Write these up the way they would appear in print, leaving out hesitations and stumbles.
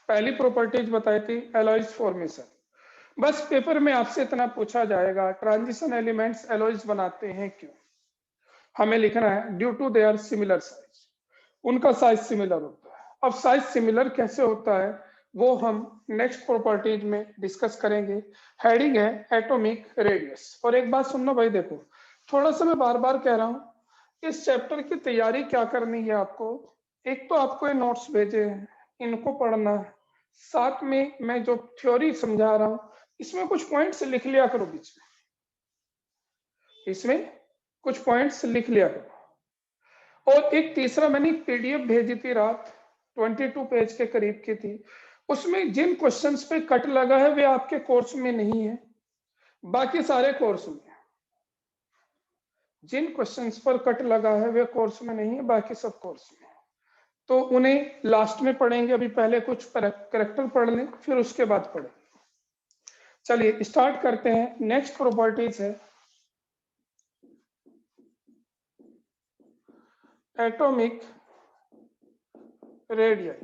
पहली प्रॉपर्टीज बताई थी एलॉयज फॉर्मेशन। बस पेपर में आपसे इतना पूछा जाएगा, ट्रांजिशन एलिमेंट्स एलॉयज बनाते हैं क्यों? हमें लिखना है due to their similar size, उनका साइज सिमिलर होता है। अब साइज सिमिलर कैसे होता है वो हम नेक्स्ट प्रॉपर्टीज में डिस्कस करेंगे। हेडिंग है एटॉमिक रेडियस। और एक बात सुनना भाई, देखो थोड़ा सा मैं बार बार कह रहा हूँ, इस चैप्टर की तैयारी क्या करनी है आपको, एक तो आपको ये नोट्स भेजे हैं, इनको पढ़ना है, साथ में मैं जो थ्योरी समझा रहा हूँ इसमें कुछ पॉइंट्स लिख लिया करो बीच में, इसमें कुछ पॉइंट्स लिख लिया करो। और एक तीसरा मैंने पीडीएफ भेजी थी रात, 22 पेज के करीब की थी, उसमें जिन क्वेश्चंस पे कट लगा है वे आपके कोर्स में नहीं है, बाकी सारे कोर्स में। जिन क्वेश्चंस पर कट लगा है वे कोर्स में नहीं है, बाकी सब कोर्स में। तो उन्हें लास्ट में पढ़ेंगे, अभी पहले कुछ करेक्टर पढ़ लें फिर उसके बाद पढ़ेंगे। चलिए स्टार्ट करते हैं। नेक्स्ट प्रॉपर्टीज है एटॉमिक रेडियस।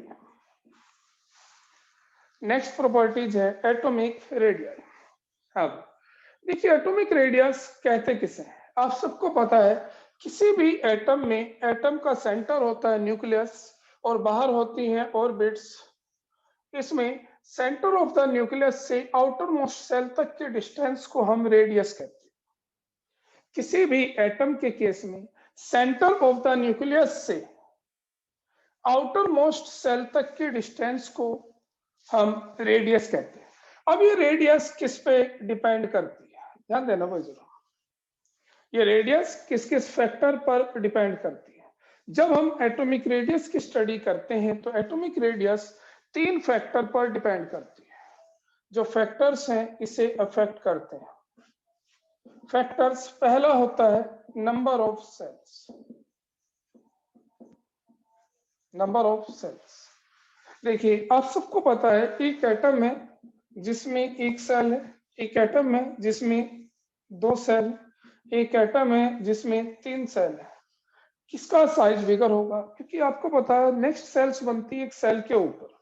नेक्स्ट प्रॉपर्टीज है एटॉमिक रेडियस। अब देखिए एटॉमिक रेडियस कहते किसे हैं, आप सबको पता है किसी भी एटम में एटम का सेंटर होता है न्यूक्लियस और बाहर होती हैं ऑर्बिट्स। इसमें सेंटर ऑफ द न्यूक्लियस से आउटर मोस्ट सेल तक के डिस्टेंस को हम रेडियस कहते हैं। किसी भी एटम के केस में सेंटर ऑफ द न्यूक्लियस से आउटर मोस्ट सेल तक की डिस्टेंस को हम रेडियस कहते हैं। अब ये रेडियस किस पे डिपेंड करती है, ध्यान देना भाई जरूर, ये रेडियस किस किस फैक्टर पर डिपेंड करती है। जब हम एटॉमिक रेडियस की स्टडी करते हैं तो एटॉमिक रेडियस 3 फैक्टर पर डिपेंड करती है। जो फैक्टर्स हैं इसे अफेक्ट करते हैं। फैक्टर्स पहला होता है number of shells. Number of shells, देखिए आप सबको पता है एक एटम है जिसमें एक सेल है, एक एटम है जिसमें 2 सेल, एक एटम है जिसमें 3 सेल है। किसका साइज बिगर होगा, क्योंकि आपको पता है नेक्स्ट सेल्स बनती है एक सेल के ऊपर।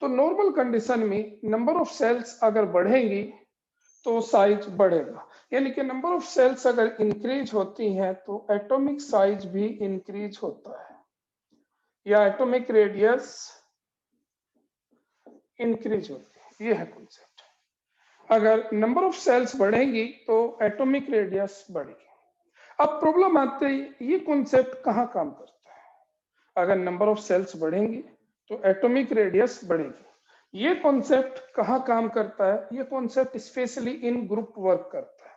तो नॉर्मल कंडीशन में नंबर ऑफ सेल्स अगर बढ़ेंगी तो साइज बढ़ेगा, यानी कि नंबर ऑफ सेल्स अगर इंक्रीज होती हैं तो एटॉमिक साइज भी इंक्रीज होता है या एटॉमिक रेडियस इंक्रीज होती है। ये है कॉन्सेप्ट। अगर नंबर ऑफ सेल्स बढ़ेंगी तो एटॉमिक रेडियस बढ़ेगी। अब प्रॉब्लम आते ही ये कॉन्सेप्ट कहाँ काम करता है, अगर नंबर ऑफ सेल्स बढ़ेंगी तो एटॉमिक रेडियस बढ़ेगी। ये कॉन्सेप्ट कहाँ काम करता है, ये concept specially in group work करता है।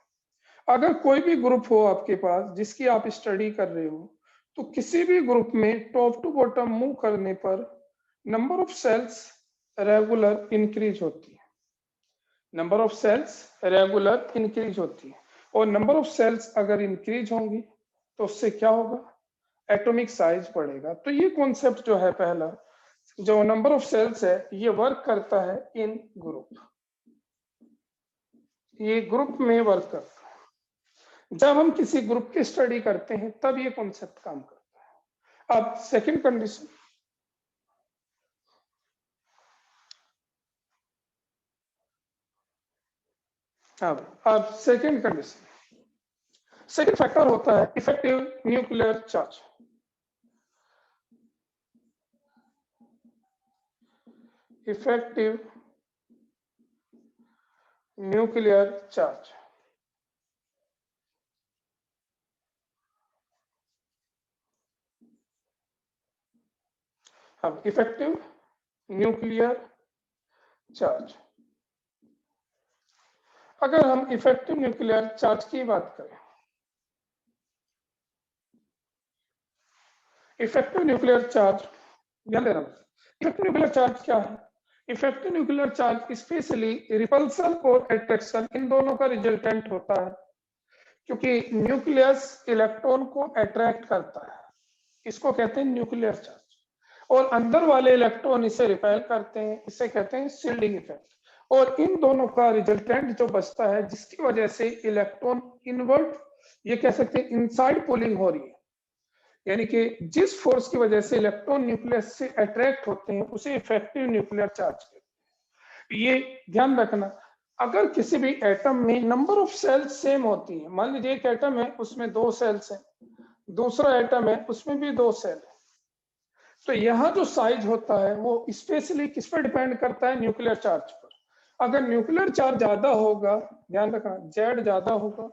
अगर कोई भी ग्रुप हो आपके पास जिसकी आप स्टडी कर रहे हो तो किसी भी ग्रुप में टॉप टू बॉटम मूव करने पर number of shells regular increase होती है। Number of shells regular increase होती है और नंबर ऑफ सेल्स अगर इंक्रीज होंगी तो उससे क्या होगा, एटॉमिक साइज बढ़ेगा। तो ये कॉन्सेप्ट जो है पहला, जो नंबर ऑफ सेल्स है ये वर्क करता है इन ग्रुप, ये ग्रुप में वर्क करता है। जब हम किसी ग्रुप की स्टडी करते हैं तब ये कॉन्सेप्ट काम करता है। अब सेकंड कंडीशन, अब सेकंड कंडीशन, सेकंड फैक्टर होता है effective nuclear charge. Effective nuclear charge. अब इफेक्टिव न्यूक्लियर चार्ज, अगर हम इफेक्टिव न्यूक्लियर चार्ज की बात करें, इफेक्टिव न्यूक्लियर चार्ज ध्यान देना, इफेक्टिव न्यूक्लियर चार्ज क्या है, effective nuclear charge specially repulsion और अट्रैक्शन इन दोनों का रिजल्टेंट होता है, क्योंकि न्यूक्लियस इलेक्ट्रॉन को अट्रैक्ट करता है, इसको कहते हैं न्यूक्लियर चार्ज, और अंदर वाले इलेक्ट्रॉन इसे रिपेल करते हैं, इसे कहते हैं शील्डिंग इफेक्ट। और इन दोनों का रिजल्टेंट जो बचता है जिसकी वजह से इलेक्ट्रॉन इनवर्ट, ये कह सकते हैं इनसाइड पुलिंग हो रही है, यानी कि जिस फोर्स की वजह से इलेक्ट्रॉन न्यूक्लियस से अट्रैक्ट होते हैं उसे इफेक्टिव न्यूक्लियर चार्ज कहते हैं। ये ध्यान रखना, अगर किसी भी एटम में नंबर ऑफ सेल्स सेम होती है, मान लीजिए एक एटम है उसमें 2 सेल्स हैं, दूसरा एटम है उसमें भी 2 सेल है, तो यहाँ जो साइज होता है वो स्पेशली किस पर डिपेंड करता है? न्यूक्लियर चार्ज पर। अगर न्यूक्लियर चार्ज ज्यादा होगा, ध्यान रखना जेड ज्यादा होगा,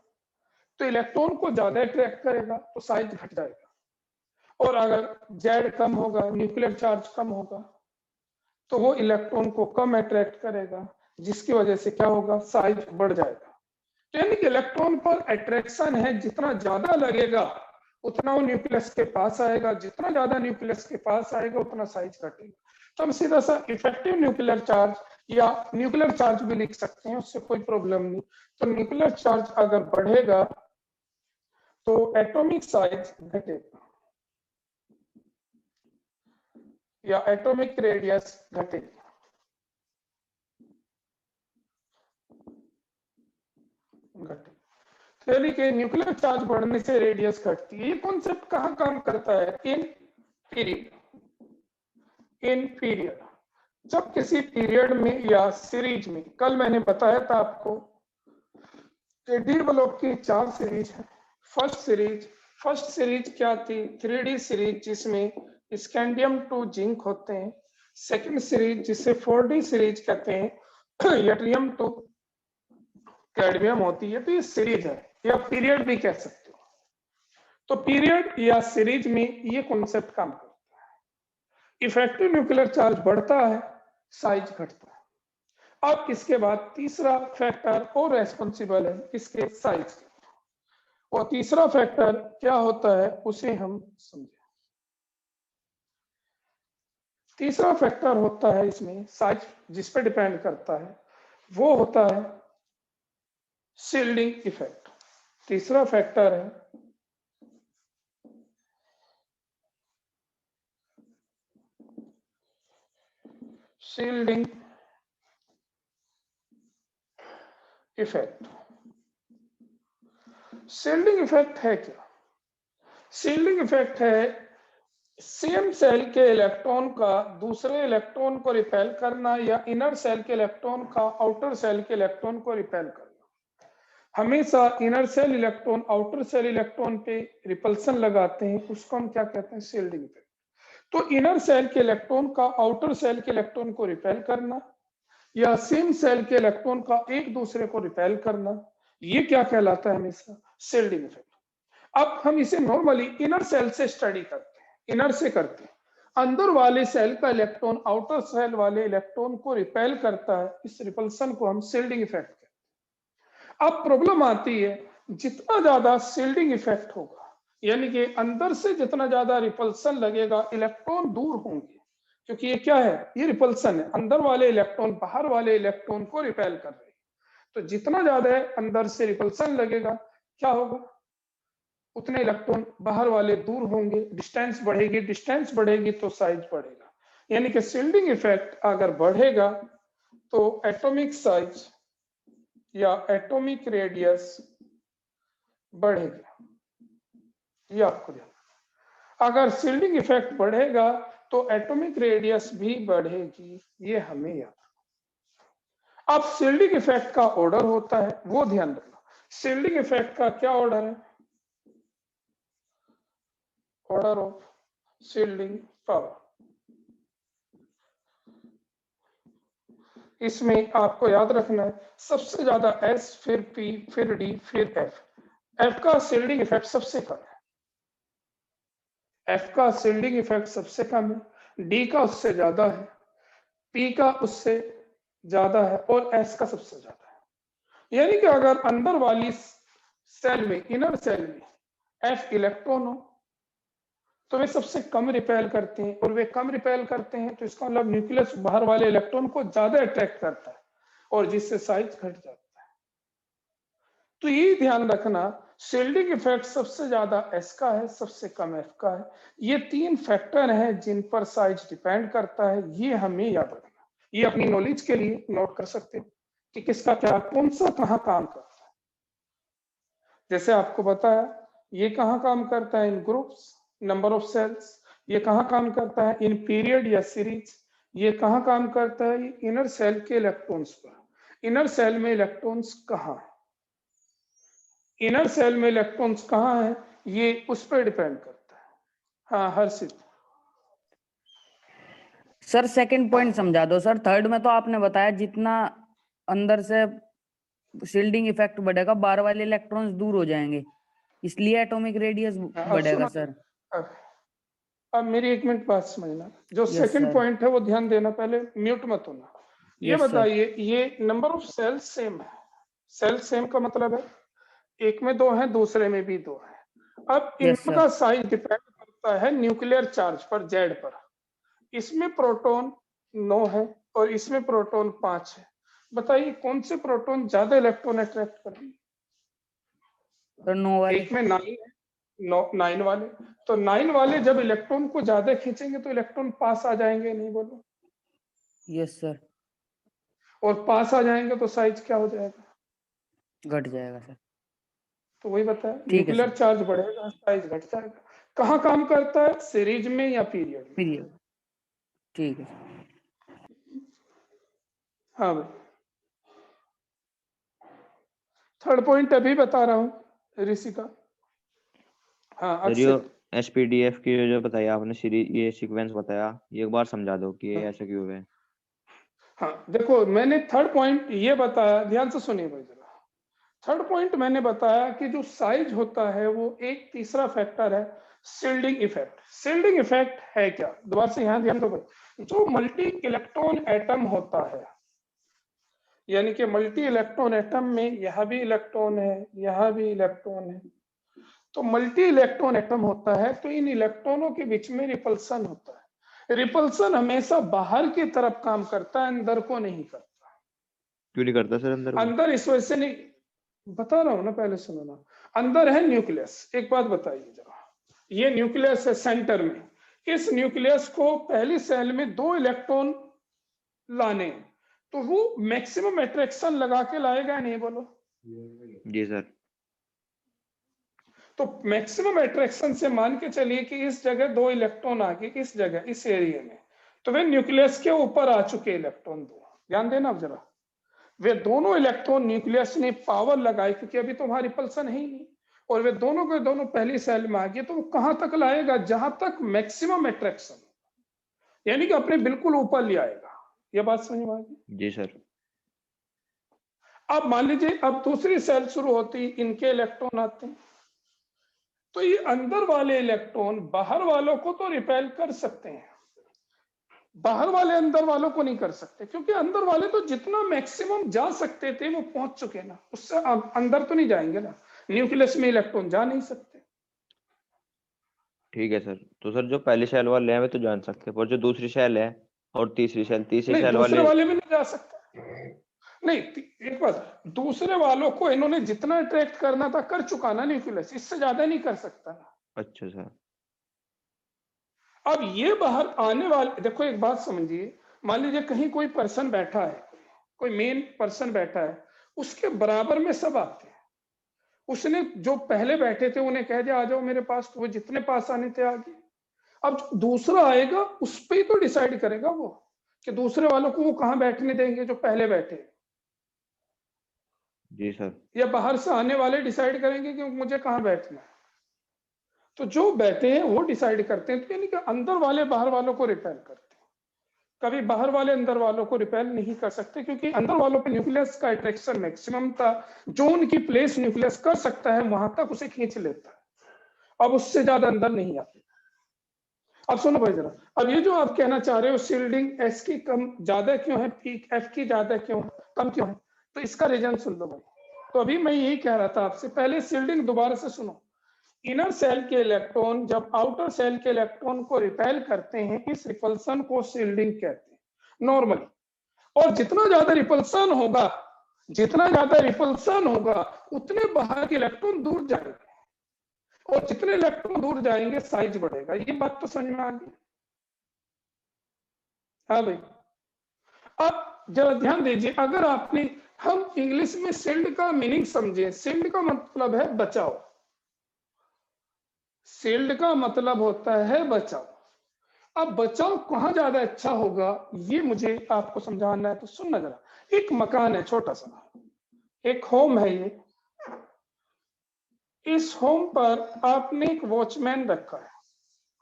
तो इलेक्ट्रॉन को ज्यादा अट्रैक्ट करेगा तो साइज घट जाएगा, और अगर जेड कम होगा, न्यूक्लियर चार्ज कम होगा, तो वो इलेक्ट्रॉन को कम अट्रैक्ट करेगा, जिसकी वजह से क्या होगा? साइज बढ़ जाएगा। तो यानी कि इलेक्ट्रॉन पर अट्रैक्शन है, जितना ज्यादा लगेगा उतना वो न्यूक्लियस के पास आएगा, जितना ज्यादा न्यूक्लियस के पास आएगा उतना साइज घटेगा। तो हम सीधा सा इफेक्टिव न्यूक्लियर चार्ज या न्यूक्लियर चार्ज भी लिख सकते हैं, उससे कोई प्रॉब्लम नहीं। तो न्यूक्लियर चार्ज अगर बढ़ेगा तो एटॉमिक साइज घटेगा या एटॉमिक रेडियस घटेगी। यानी कि न्यूक्लियर चार्ज बढ़ने से रेडियस घटती है। ये कॉन्सेप्ट कहाँ काम करता है? In period. इन पीरियड, जब किसी पीरियड में या सीरीज में, कल मैंने बताया था आपको कि डी ब्लॉक की 4 सीरीज है। फर्स्ट सीरीज क्या थी? 3D सीरीज, जिसमें स्कैंडियम टू जिंक होते हैं। सेकंड सीरीज जिसे 4D सीरीज कहते हैं, यट्रियम टू कैडमियम होती है। तो ये सीरीज है या पीरियड भी कह सकते हो। तो पीरियड या सीरीज में ये कॉन्सेप्ट काम करता है। इफेक्टिव न्यूक्लियर चार्ज बढ़ता है, साइज घटता है। अब इसके बाद तीसरा फैक्टर और रेस्पॉन्सिबल है इसके साइज के, और तीसरा फैक्टर क्या होता है उसे हम समझें। तीसरा फैक्टर होता है इसमें साइज जिस पे डिपेंड करता है, वो होता है शील्डिंग इफेक्ट। तीसरा फैक्टर है शील्डिंग इफेक्ट। शील्डिंग इफेक्ट है क्या? शील्डिंग इफेक्ट है सेम सेल के इलेक्ट्रॉन का दूसरे इलेक्ट्रॉन को रिपेल करना, या इनर सेल के इलेक्ट्रॉन का आउटर सेल के इलेक्ट्रॉन को रिपेल करना। हमेशा inner cell electron outer cell electron पे रिपल्सन लगाते हैं, उसको हम क्या कहते हैं? Shielding effect. तो इनर सेल के इलेक्ट्रॉन का आउटर सेल के इलेक्ट्रॉन को रिपेल करना, या सेम सेल के इलेक्ट्रॉन का एक दूसरे को रिपेल करना, ये क्या कहलाता है? हमेशा शील्डिंग इफेक्ट। अब हम इसे नॉर्मली इनर सेल से स्टडी करते हैं, इनर से करते हैं। अंदर वाले सेल का इलेक्ट्रॉन आउटर सेल वाले इलेक्ट्रॉन को रिपेल करता है, इस रिपल्सन को हम शील्डिंग इफेक्ट कहते हैं। अब प्रॉब्लम आती है, जितना ज्यादा शील्डिंग इफेक्ट होगा, यानी कि अंदर से जितना ज्यादा रिपल्सन लगेगा, इलेक्ट्रॉन दूर होंगे, क्योंकि ये क्या है? ये रिपल्सन है, अंदर वाले इलेक्ट्रॉन बाहर वाले इलेक्ट्रॉन को रिपेल कर रहे हैं। तो जितना ज्यादा अंदर से रिपल्सन लगेगा, क्या होगा? उतने इलेक्ट्रॉन बाहर वाले दूर होंगे, डिस्टेंस बढ़ेगी, डिस्टेंस बढ़ेगी तो साइज बढ़ेगा। यानी कि शील्डिंग इफेक्ट अगर बढ़ेगा तो एटॉमिक साइज या एटॉमिक रेडियस बढ़ेगा। ये आपको ध्यान। अगर शील्डिंग इफेक्ट बढ़ेगा तो एटॉमिक रेडियस भी बढ़ेगी, ये हमें याद। अब शील्डिंग इफेक्ट का ऑर्डर होता है, वो ध्यान रखना। शील्डिंग इफेक्ट का क्या ऑर्डर है? Order of shielding power. इसमें आपको याद रखना है, सबसे ज्यादा एस, फिर पी, फिर डी, फिर एफ। एफ का शील्डिंग इफेक्ट सबसे कम है, एफ का शील्डिंग इफेक्ट सबसे कम है, डी का उससे ज्यादा है, पी का उससे ज्यादा है, और एस का सबसे ज्यादा है। यानी कि अगर अंदर वाली सेल में, इनर सेल में एफ इलेक्ट्रॉन हो तो वे सबसे कम रिपेल करते हैं, और वे कम रिपेल करते हैं तो इसका मतलब न्यूक्लियस बाहर वाले इलेक्ट्रॉन को ज्यादा अट्रैक्ट करता है, और जिससे साइज घट जाता है। तो ये ध्यान रखना, शील्डिंग इफेक्ट सबसे ज्यादा एस का है, सबसे कम एफ का है। ये 3 फैक्टर हैं जिन पर साइज डिपेंड करता है, ये हमें याद रखना। ये अपनी नॉलेज के लिए नोट कर सकते हैं कि किसका क्या, कौन सा कहाँ काम करता है। जैसे आपको बताया, ये कहाँ काम करता है? इन ग्रुप्स, नंबर ऑफ सेल्स। ये कहाँ काम करता है, इन पीरियड या सीरीज। ये कहाँ काम करता है, इनर सेल के इलेक्ट्रॉन्स पर। इनर सेल में इलेक्ट्रॉन्स कहाँ, इनर सेल में इलेक्ट्रॉन्स कहाँ है, ये उस पर डिपेंड करता है। हाँ हर्षित। सर सेकंड पॉइंट समझा दो सर। थर्ड में तो आपने बताया जितना अंदर से शील्डिंग इफेक्ट बढ़ेगा बाहर वाले इलेक्ट्रॉन्स दूर हो जाएंगे, इसलिए एटॉमिक रेडियस अब बढ़ेगा सुनो, सर। अब मेरी 1 मिनट बात समझना। जो यस सेकंड सर। पॉइंट है वो ध्यान देना, पहले म्यूट मत होना। ये यस सर। बताइए, ये नंबर ऑफ सेल सेम है। सेल सेम का मतलब है एक में 2 है, दूसरे में भी 2 है। अब यस सर। इनका साइज डिपेंड करता है न्यूक्लियर चार्ज पर, जेड पर। इसमें प्रोटॉन 9 है और इसमें प्रोटॉन 5 है। बताइए कौन से प्रोटॉन ज्यादा इलेक्ट्रॉन अट्रैक्ट करेंगे। सर 9 वाले। एक में 9 है, 9 वाले। तो 9 वाले जब इलेक्ट्रॉन को ज्यादा खींचेंगे तो इलेक्ट्रॉन पास आ जाएंगे, नहीं बोलो। Yes sir. और पास आ जाएंगे तो साइज क्या हो जाएगा, घट जाएगा सर। तो वही बताया, ठीक है न्यूक्लियर सर। चार्ज बढ़ेगा, साइज घट जाएगा। कहाँ काम करता है, सीरीज में या पीरियड में। पीरियड। ठीक है सर। हाँ भाई, थर्ड पॉइंट अभी बता रहा हूँ ऋषिका। हाँ सर ये अक्षित। एसपीडीएफ की जो बताया आपने सीरीज, ये सीक्वेंस बताया, ये एक बार समझा दो कि ये ऐसा क्यों है। हाँ देखो, मैंने थर्ड पॉइंट ये बताया, ध्यान से सुनिए भाई जरा। थर्ड पॉइंट मैंने बताया कि जो साइज होता है वो एक तीसरा फैक्टर है, शील्डिंग इफेक्ट। शील्डिंग इफेक्ट है क्या, दोबारा से यहाँ ध्यान दो भाई। जो मल्टी इलेक्ट्रॉन एटम होता है, यानी कि मल्टी इलेक्ट्रॉन एटम में यहाँ भी इलेक्ट्रॉन है, यहाँ भी इलेक्ट्रॉन है। तो मल्टी इलेक्ट्रॉन एटम होता है तो इन इलेक्ट्रॉनों के बीच में रिपल्सन होता है। रिपल्सन हमेशा बाहर की तरफ काम करता है, अंदर को नहीं करता। क्यों नहीं करता सर अंदर को? अंदर इस वजह से नहीं, बता रहा हूं ना, पहले सुनो ना। अंदर है न्यूक्लियस। एक बात बताइए जरा, ये न्यूक्लियस है सेंटर में। इस न्यूक्लियस को पहली सेल में 2 इलेक्ट्रॉन लाने हैं, तो वो मैक्सिमम अट्रैक्शन लगा के लाएगा, नहीं बोलो। जी सर। तो मैक्सिमम अट्रैक्शन से मान के चलिए कि इस जगह 2 इलेक्ट्रॉन आ गए, इस जगह इस एरिया में, तो वे न्यूक्लियस के ऊपर आ चुके इलेक्ट्रॉन 2। ध्यान देना अब जरा, वे दोनों इलेक्ट्रॉन न्यूक्लियस ने पावर लगाई, क्योंकि अभी तो वहां रिपल्सन है ही नहीं, और वे दोनों के दोनों पहली सेल में आ गए। तो वो कहां तक लाएगा, जहां तक मैक्सिमम अट्रैक्शन, यानी कि अपने बिल्कुल ऊपर ले आएगा। यह बात समझ में आ गई? जी सर। अब मान लीजिए, अब दूसरी सेल शुरू होती, इनके इलेक्ट्रॉन आते हैं, तो ये अंदर वाले इलेक्ट्रॉन बाहर वालों को तो रिपेल कर सकते हैं, बाहर वाले अंदर वालों को नहीं कर सकते, क्योंकि अंदर वाले तो जितना मैक्सिमम जा सकते थे वो पहुंच चुके ना, उससे अंदर तो नहीं जाएंगे ना, न्यूक्लियस में इलेक्ट्रॉन जा नहीं सकते। ठीक है सर। तो सर जो पहली सेल वाले हैं वे तो जान सकते हैं, पर जो दूसरी सेल है और तीसरी सेल नहीं, वाले दूसरे वाले भी नहीं जा सकते। नहीं, एक बात, दूसरे वालों को इन्होंने जितना अट्रैक्ट करना था कर चुका ना न्यूक्लियस, इससे ज्यादा नहीं कर सकता ना। अच्छा सर। अब ये बाहर आने वाले, देखो एक बात समझिए, मान लीजिए कहीं कोई पर्सन बैठा है, कोई मेन पर्सन बैठा है, उसके बराबर में सब आते हैं। उसने जो पहले बैठे थे उन्हें कह दिया आ जाओ मेरे पास, तो वो जितने पास आने थे आगे। अब जो दूसरा आएगा उस पर ही तो डिसाइड करेगा वो, कि दूसरे वालों को वो कहां बैठने देंगे जो पहले बैठे। जी सर। या बाहर से आने वाले डिसाइड करेंगे कि मुझे कहां बैठना है। तो जो बैठे हैं वो डिसाइड करते हैं, तो यानी कि अंदर वाले बाहर वालों को रिपेल करते हैं। कभी बाहर वाले अंदर वालों को रिपेल नहीं कर सकते, क्योंकि अंदर वालों पे न्यूक्लियस का अट्रैक्शन मैक्सिमम था। जो उनकी प्लेस न्यूक्लियस कर सकता है वहां तक उसे खींच लेता है, अब उससे ज्यादा अंदर नहीं आते। अब सुनो भाई जरा, अब ये जो आप कहना चाह रहे हो शील्डिंग एस की कम ज्यादा क्यों है, पीक एफ की ज्यादा क्यों, कम क्यों है, तो इसका रीजन सुन लो भाई। तो अभी मैं यही कह रहा था आपसे, पहले शील्डिंग दोबारा से सुनो। इनर सेल के इलेक्ट्रॉन जब आउटर सेल के इलेक्ट्रॉन को रिपेल करते हैं, इस रिपल्सन को शील्डिंग कहते हैं नॉर्मली। और जितना ज्यादा रिपल्सन होगा, जितना ज्यादा रिपल्सन होगा उतने बाहर के इलेक्ट्रॉन दूर जाएंगे, और जितने इलेक्ट्रॉन दूर जाएंगे साइज बढ़ेगा। ये बात तो समझ में आ गई? हाँ भाई, अब जरा ध्यान दीजिए, अगर आपने, हम इंग्लिश में शील्ड का मीनिंग समझे, शील्ड का मतलब है बचाव। शील्ड का मतलब होता है बचाव। अब बचाव कहाँ ज्यादा अच्छा होगा ये मुझे आपको समझाना है, तो सुनना जरा। एक मकान है छोटा सा, एक होम है ये। इस होम पर आपने एक वॉचमैन रखा है,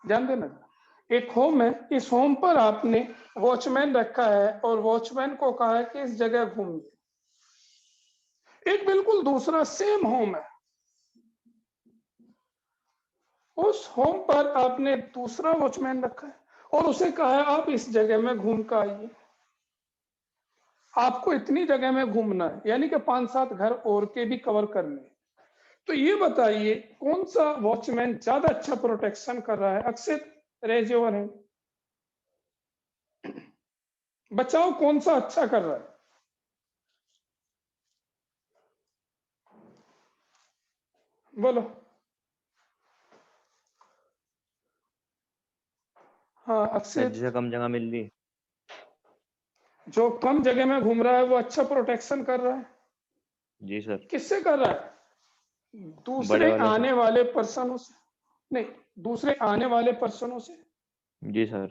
ध्यान देना। एक होम है, इस होम पर आपने वॉचमैन रखा है और वॉचमैन को कहा है कि इस जगह घूमिए। एक बिल्कुल दूसरा सेम होम है, उस होम पर आपने दूसरा वॉचमैन रखा है और उसे कहा है आप इस जगह में घूम कर आइए। आपको इतनी जगह में घूमना है, यानी कि 5-7 घर और के भी कवर करने हैं। तो ये बताइए कौन सा वॉचमैन ज्यादा अच्छा प्रोटेक्शन कर रहा है? Akshit, raise your hand. बचाव कौन सा अच्छा कर रहा है? बोलो। हाँ सर अक्षित, जिसे कम जगह मिल रही। जो कम जगह में घूम रहा है वो अच्छा प्रोटेक्शन कर रहा है। जी सर। किससे कर रहा है? बड़े दूसरे वाले से। आने वाले पर्सनों से नहीं, दूसरे आने वाले पर्सनों से। जी सर।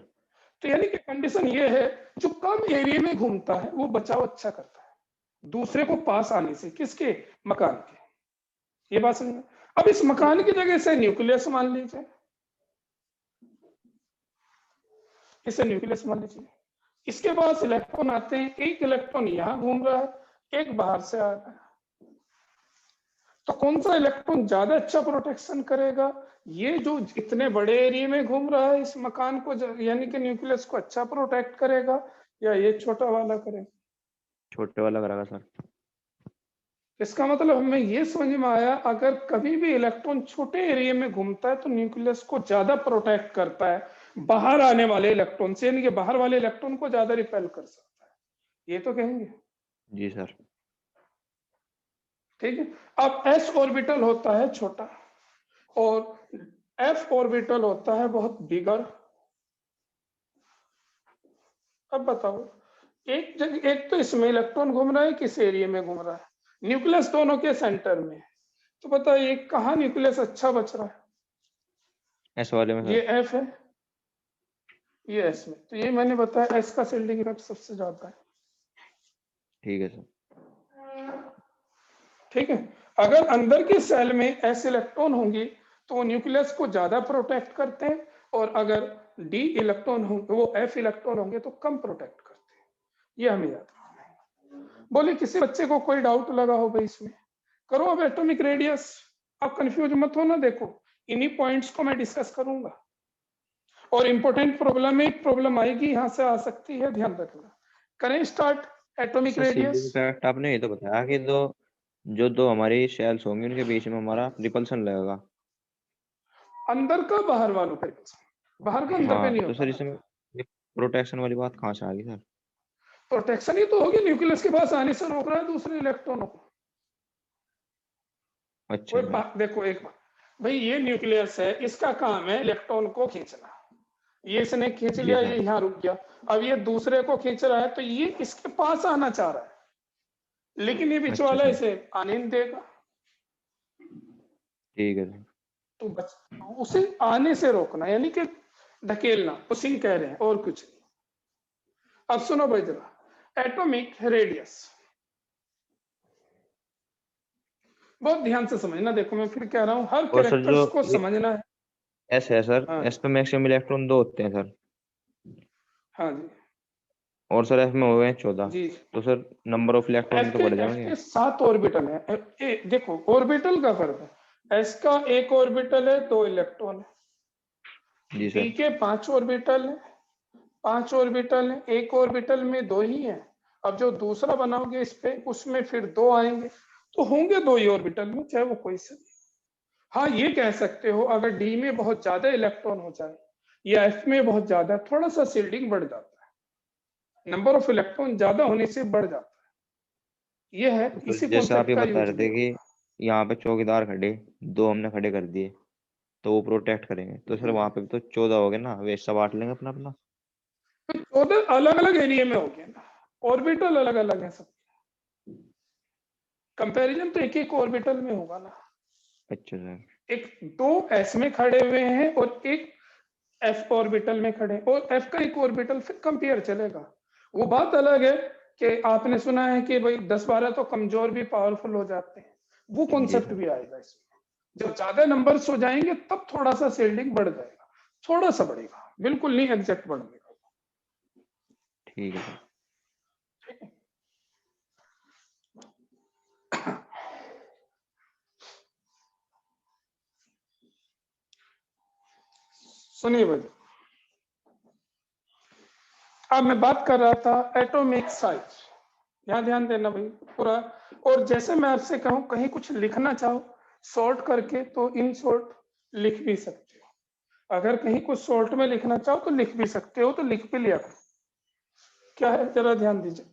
तो यानी कि कंडीशन ये है, जो कम एरिया में घूमता है वो बचाव अच्छा करता है दूसरे को पास आने से। किसके? मकान के। ये बात समझ में? अब इस मकान की जगह से न्यूक्लियस मान लीजिए, इसे न्यूक्लियस मान लीजिए। इसके पास इलेक्ट्रॉन आते हैं, एक इलेक्ट्रॉन यहां घूम रहा है, एक बाहर से आ रहा है। तो कौन सा इलेक्ट्रॉन ज्यादा अच्छा प्रोटेक्शन करेगा? ये जो इतने बड़े एरिया में घूम रहा है इस मकान को, यानी कि न्यूक्लियस को अच्छा प्रोटेक्ट करेगा, या ये छोटा वाला करेगा? छोटे वाला करेगा सर। इसका मतलब हमें ये समझ में आया, अगर कभी भी इलेक्ट्रॉन छोटे एरिया में घूमता है तो न्यूक्लियस को ज्यादा प्रोटेक्ट करता है बाहर आने वाले इलेक्ट्रॉन से, यानी कि बाहर वाले इलेक्ट्रॉन को ज्यादा रिपेल कर सकता है। ये तो कहेंगे। जी सर। ठीक है। अब एस ऑर्बिटल होता है छोटा और एफ ऑर्बिटल होता है बहुत बिगर। अब बताओ, एक जगह, एक तो इसमें इलेक्ट्रॉन घूम रहा है, किस एरिया में घूम रहा है? न्यूक्लियस दोनों के सेंटर में। तो बताइए कहाँ न्यूक्लियस अच्छा बच रहा है? एस वाले में ये सर। एफ है, ये एस में। तो ये मैंने बताया एस का शील्डिंग इफेक्ट सबसे ज्यादा है। ठीक है सर। ठीक है। अगर अंदर के सेल में एस इलेक्ट्रॉन होंगे तो वो न्यूक्लियस को ज्यादा प्रोटेक्ट करते हैं, और अगर डी इलेक्ट्रॉन होंगे, वो एफ इलेक्ट्रॉन होंगे तो कम प्रोटेक्ट करते हैं। ये हमें याद रखना है। बोले किसी बच्चे को कोई डाउट लगा हो भाई इसमें? करो अब एटॉमिक रेडियस। आप कंफ्यूज मत हो ना, देखो इन्हीं पॉइंट्स को मैं डिस्कस करूंगा, और इंपॉर्टेंट प्रॉब्लम में एक प्रॉब्लम आएगी यहां से आ सकती है, ध्यान रखना। करें start atomic sir radius. Shielding effect आपने ये तो बताया कि दो हमारी शेल्स होंगी उनके बीच में हमारा रिपल्सन लगेगा। अंदर का बाहर वालों पे, बाहर का अंदर पे हाँ नहीं तो होता सर ना। इसमें ये प्रोटेक्शन वाली बात कहाँ से आ गई सर? प्रोटेक्शन ही तो होगी, न्यूक्लियस के पास आने से रोक रहा है दूसरे इलेक्ट्रॉनों को। अच्छा सर। देखो एक बात, भाई ये न्यूक्लियस है, इसका काम है इलेक्ट्रॉन को खींचना। ये इसने खींच जी लिया, ये सर। यहाँ रुक गया। अब ये दूसरे को खींच रहा है, तो ये इसके पास आना चाह रहा है, लेकिन ये बीच अच्छा वाला सर। इसे आने नहीं देगा। ठीक है सर। तो उसे आने से रोकना, यानी कि धकेलना, पुशिंग कह रहे हैं, और कुछ नहीं। अब सुनो भाई जरा, एटॉमिक रेडियस बहुत ध्यान से समझना। देखो मैं फिर कह रहा हूं, हर और सर जो कैरेक्टर्स को ये समझना है। एस है सर, हाँ एस पे मैक्सिमम इलेक्ट्रॉन 2 होते हैं सर, हाँ जी और सर एफ में हो गए 14। जी। तो सर नंबर ऑफ इलेक्ट्रॉन भी तो बढ़ एफ जाएंगे। के 7 ऑर्बिटल है। देखो ऑर्बिटल का फर्क है, एस का एक ऑर्बिटल है, 2 इलेक्ट्रॉन है। G D sir. के 5 ऑर्बिटल है, 5 ऑर्बिटल है, एक ऑर्बिटल में 2 ही है। अब जो दूसरा बनाओगे इस पे, उसमें फिर 2 आएंगे, तो होंगे 2 ही ऑर्बिटल में, चाहे वो कोई से। हाँ ये कह सकते हो, अगर डी में बहुत ज्यादा इलेक्ट्रॉन हो जाए या एफ में बहुत ज्यादा, थोड़ा सा शील्डिंग बढ़ जाता है, नंबर ऑफ इलेक्ट्रॉन ज्यादा होने से बढ़ जाता है। ये है, तो इसी जैसे आप कॉन्सेप्ट ये का बता यूज रहे भी थे होगा। कि यहाँ पे चौकीदार खड़े, 2 हमने खड़े कर दिए तो वो प्रोटेक्ट करेंगे, तो सर वहां पे भी तो 14 हो गए ना, वे सब बांट लेंगे अपना अपना। तो 14 अलग अलग एरिया में हो गया ना, ऑर्बिटल अलग अलग है सब। कंपैरिजन तो एक एक ऑर्बिटल में होगा ना। अच्छा सर। एक 2 s में खड़े हुए हैं और एक f ऑर्बिटल में खड़े, और f का एक ऑर्बिटल, फिर कंपेयर चलेगा। वो बात अलग है कि आपने सुना है कि भाई 10-12 तो कमजोर भी पावरफुल हो जाते हैं, वो जी कॉन्सेप्ट सर। भी आएगा इसमें। जब ज्यादा नंबर्स हो जाएंगे तब थोड़ा सा शील्डिंग बढ़ जाएगा, थोड़ा सा बढ़ेगा, बिल्कुल नहीं एग्जैक्ट बढ़ेगा। ठीक है सर। सुनिए भाई, अब मैं बात कर रहा था एटॉमिक साइज, यहाँ ध्यान देना भाई पूरा। और जैसे मैं आपसे कहूँ कहीं कुछ लिखना चाहो शॉर्ट करके तो इन शॉर्ट लिख भी सकते हो, अगर कहीं कुछ शॉर्ट में लिखना चाहो तो लिख भी सकते हो, तो लिख भी लिया करो। क्या है जरा ध्यान दीजिए।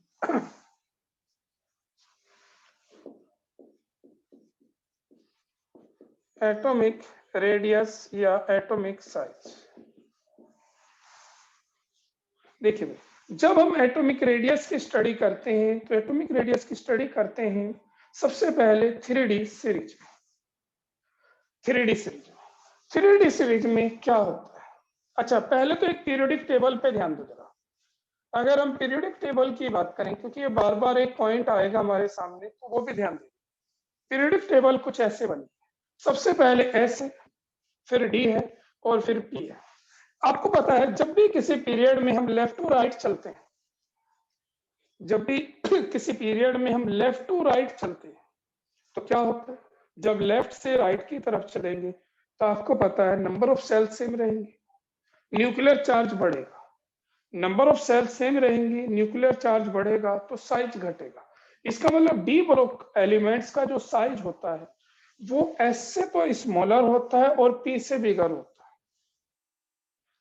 एटॉमिक रेडियस या एटॉमिक साइज। देखिए भाई, जब हम एटॉमिक रेडियस की स्टडी करते हैं तो एटॉमिक रेडियस की स्टडी करते हैं सबसे पहले 3D series. 3D series 3D series में क्या होता है? अच्छा, पहले तो एक पीरियोडिक टेबल पे ध्यान दो जरा। अगर हम पीरियोडिक टेबल की बात करें, क्योंकि ये बार बार एक पॉइंट आएगा हमारे सामने, तो वो भी ध्यान दें। पीरियोडिक टेबल कुछ ऐसे बनी, सबसे पहले एस है, फिर डी है, और फिर पी है। आपको पता है जब भी किसी पीरियड में हम लेफ्ट टू राइट चलते हैं, जब भी किसी पीरियड में हम लेफ्ट टू राइट चलते हैं तो क्या होता है? जब लेफ्ट से राइट की तरफ चलेंगे तो आपको पता है नंबर ऑफ सेल सेम रहेंगे, न्यूक्लियर चार्ज बढ़ेगा। नंबर ऑफ सेल सेम रहेंगी, न्यूक्लियर चार्ज बढ़ेगा तो साइज घटेगा। इसका मतलब डी ब्लॉक एलिमेंट्स का जो साइज होता है वो एस से तो स्मॉलर होता है और पी से बिगर होता है,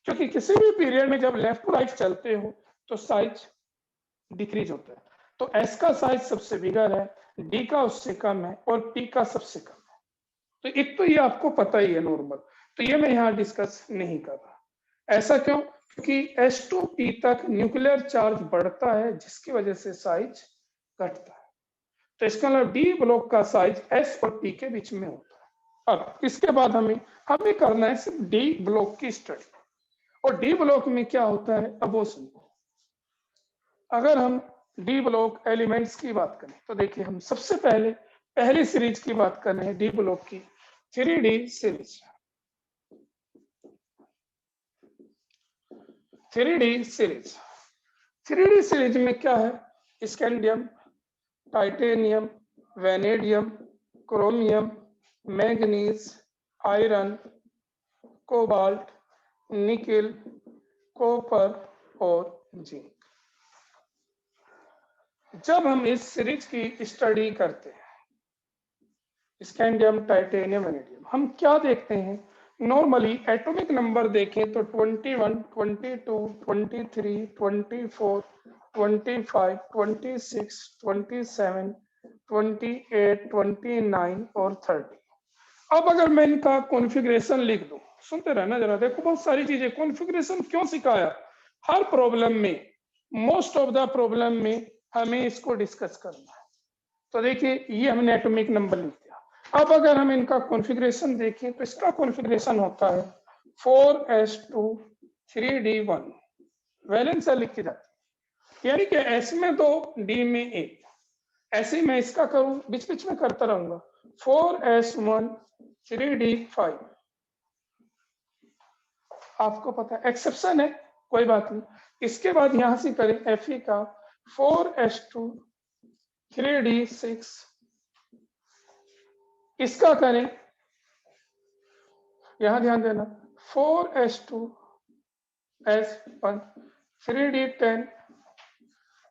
क्योंकि किसी भी पीरियड में जब लेफ्ट टू राइट चलते हो तो साइज डिक्रीज होता है। तो एस का साइज सबसे बिगर है, डी का उससे कम है, और पी का सबसे कम है। तो एक तो ये आपको पता ही है नॉर्मल, तो ये मैं यहाँ डिस्कस नहीं कर रहा। ऐसा क्यों? क्योंकि एस टू पी तक न्यूक्लियर चार्ज बढ़ता है जिसकी वजह से साइज घटता है। तो इसका मतलब डी ब्लॉक का साइज एस और पी के बीच में होता है। अब इसके बाद हमें करना है सिर्फ डी ब्लॉक की स्टडी। और डी ब्लॉक में क्या होता है अब वो सुनो। अगर हम डी ब्लॉक एलिमेंट्स की बात करें तो देखिए, हम सबसे पहली सीरीज की बात कर रहे हैं डी ब्लॉक की, 3D series. 3D series 3D series में क्या है? Scandium, titanium, vanadium, chromium, manganese, iron, cobalt, nickel, copper और जिंक। जब हम इस सीरीज की स्टडी करते हैं, स्कैंडियम, टाइटेनियम, वेनेडियम, हम क्या देखते हैं? नॉर्मली एटॉमिक नंबर देखें तो 21, 22, 23, 24, 25, 26, 27, 28, 29 और 30। अब अगर मैं इनका कॉन्फ़िगरेशन लिख दूं, सुनते रहना जरा, देखो बहुत सारी चीजें। कॉन्फ़िगरेशन क्यों सिखाया? हर प्रॉब्लम में, मोस्ट ऑफ द प्रॉब्लम में हमें इसको डिस्कस करना है। तो देखिए, ये हमने एटॉमिक नंबर लिख दिया। अब अगर हम इनका कॉन्फ़िगरेशन देखें तो इसका कॉन्फ़िगरेशन होता है 4s2 3d1, वैलेंस लिख के जाती है, यानी कि s में 2, d में 1। ऐसे ही मैं इसका करूं, बीच बीच में करता रहूंगा, 4s1 3d5। आपको पता है एक्सेप्शन है, कोई बात नहीं। इसके बाद यहां से करें Fe का 4s2 3d6, इसका करें, यहां ध्यान देना, 4s2 s1 3d10,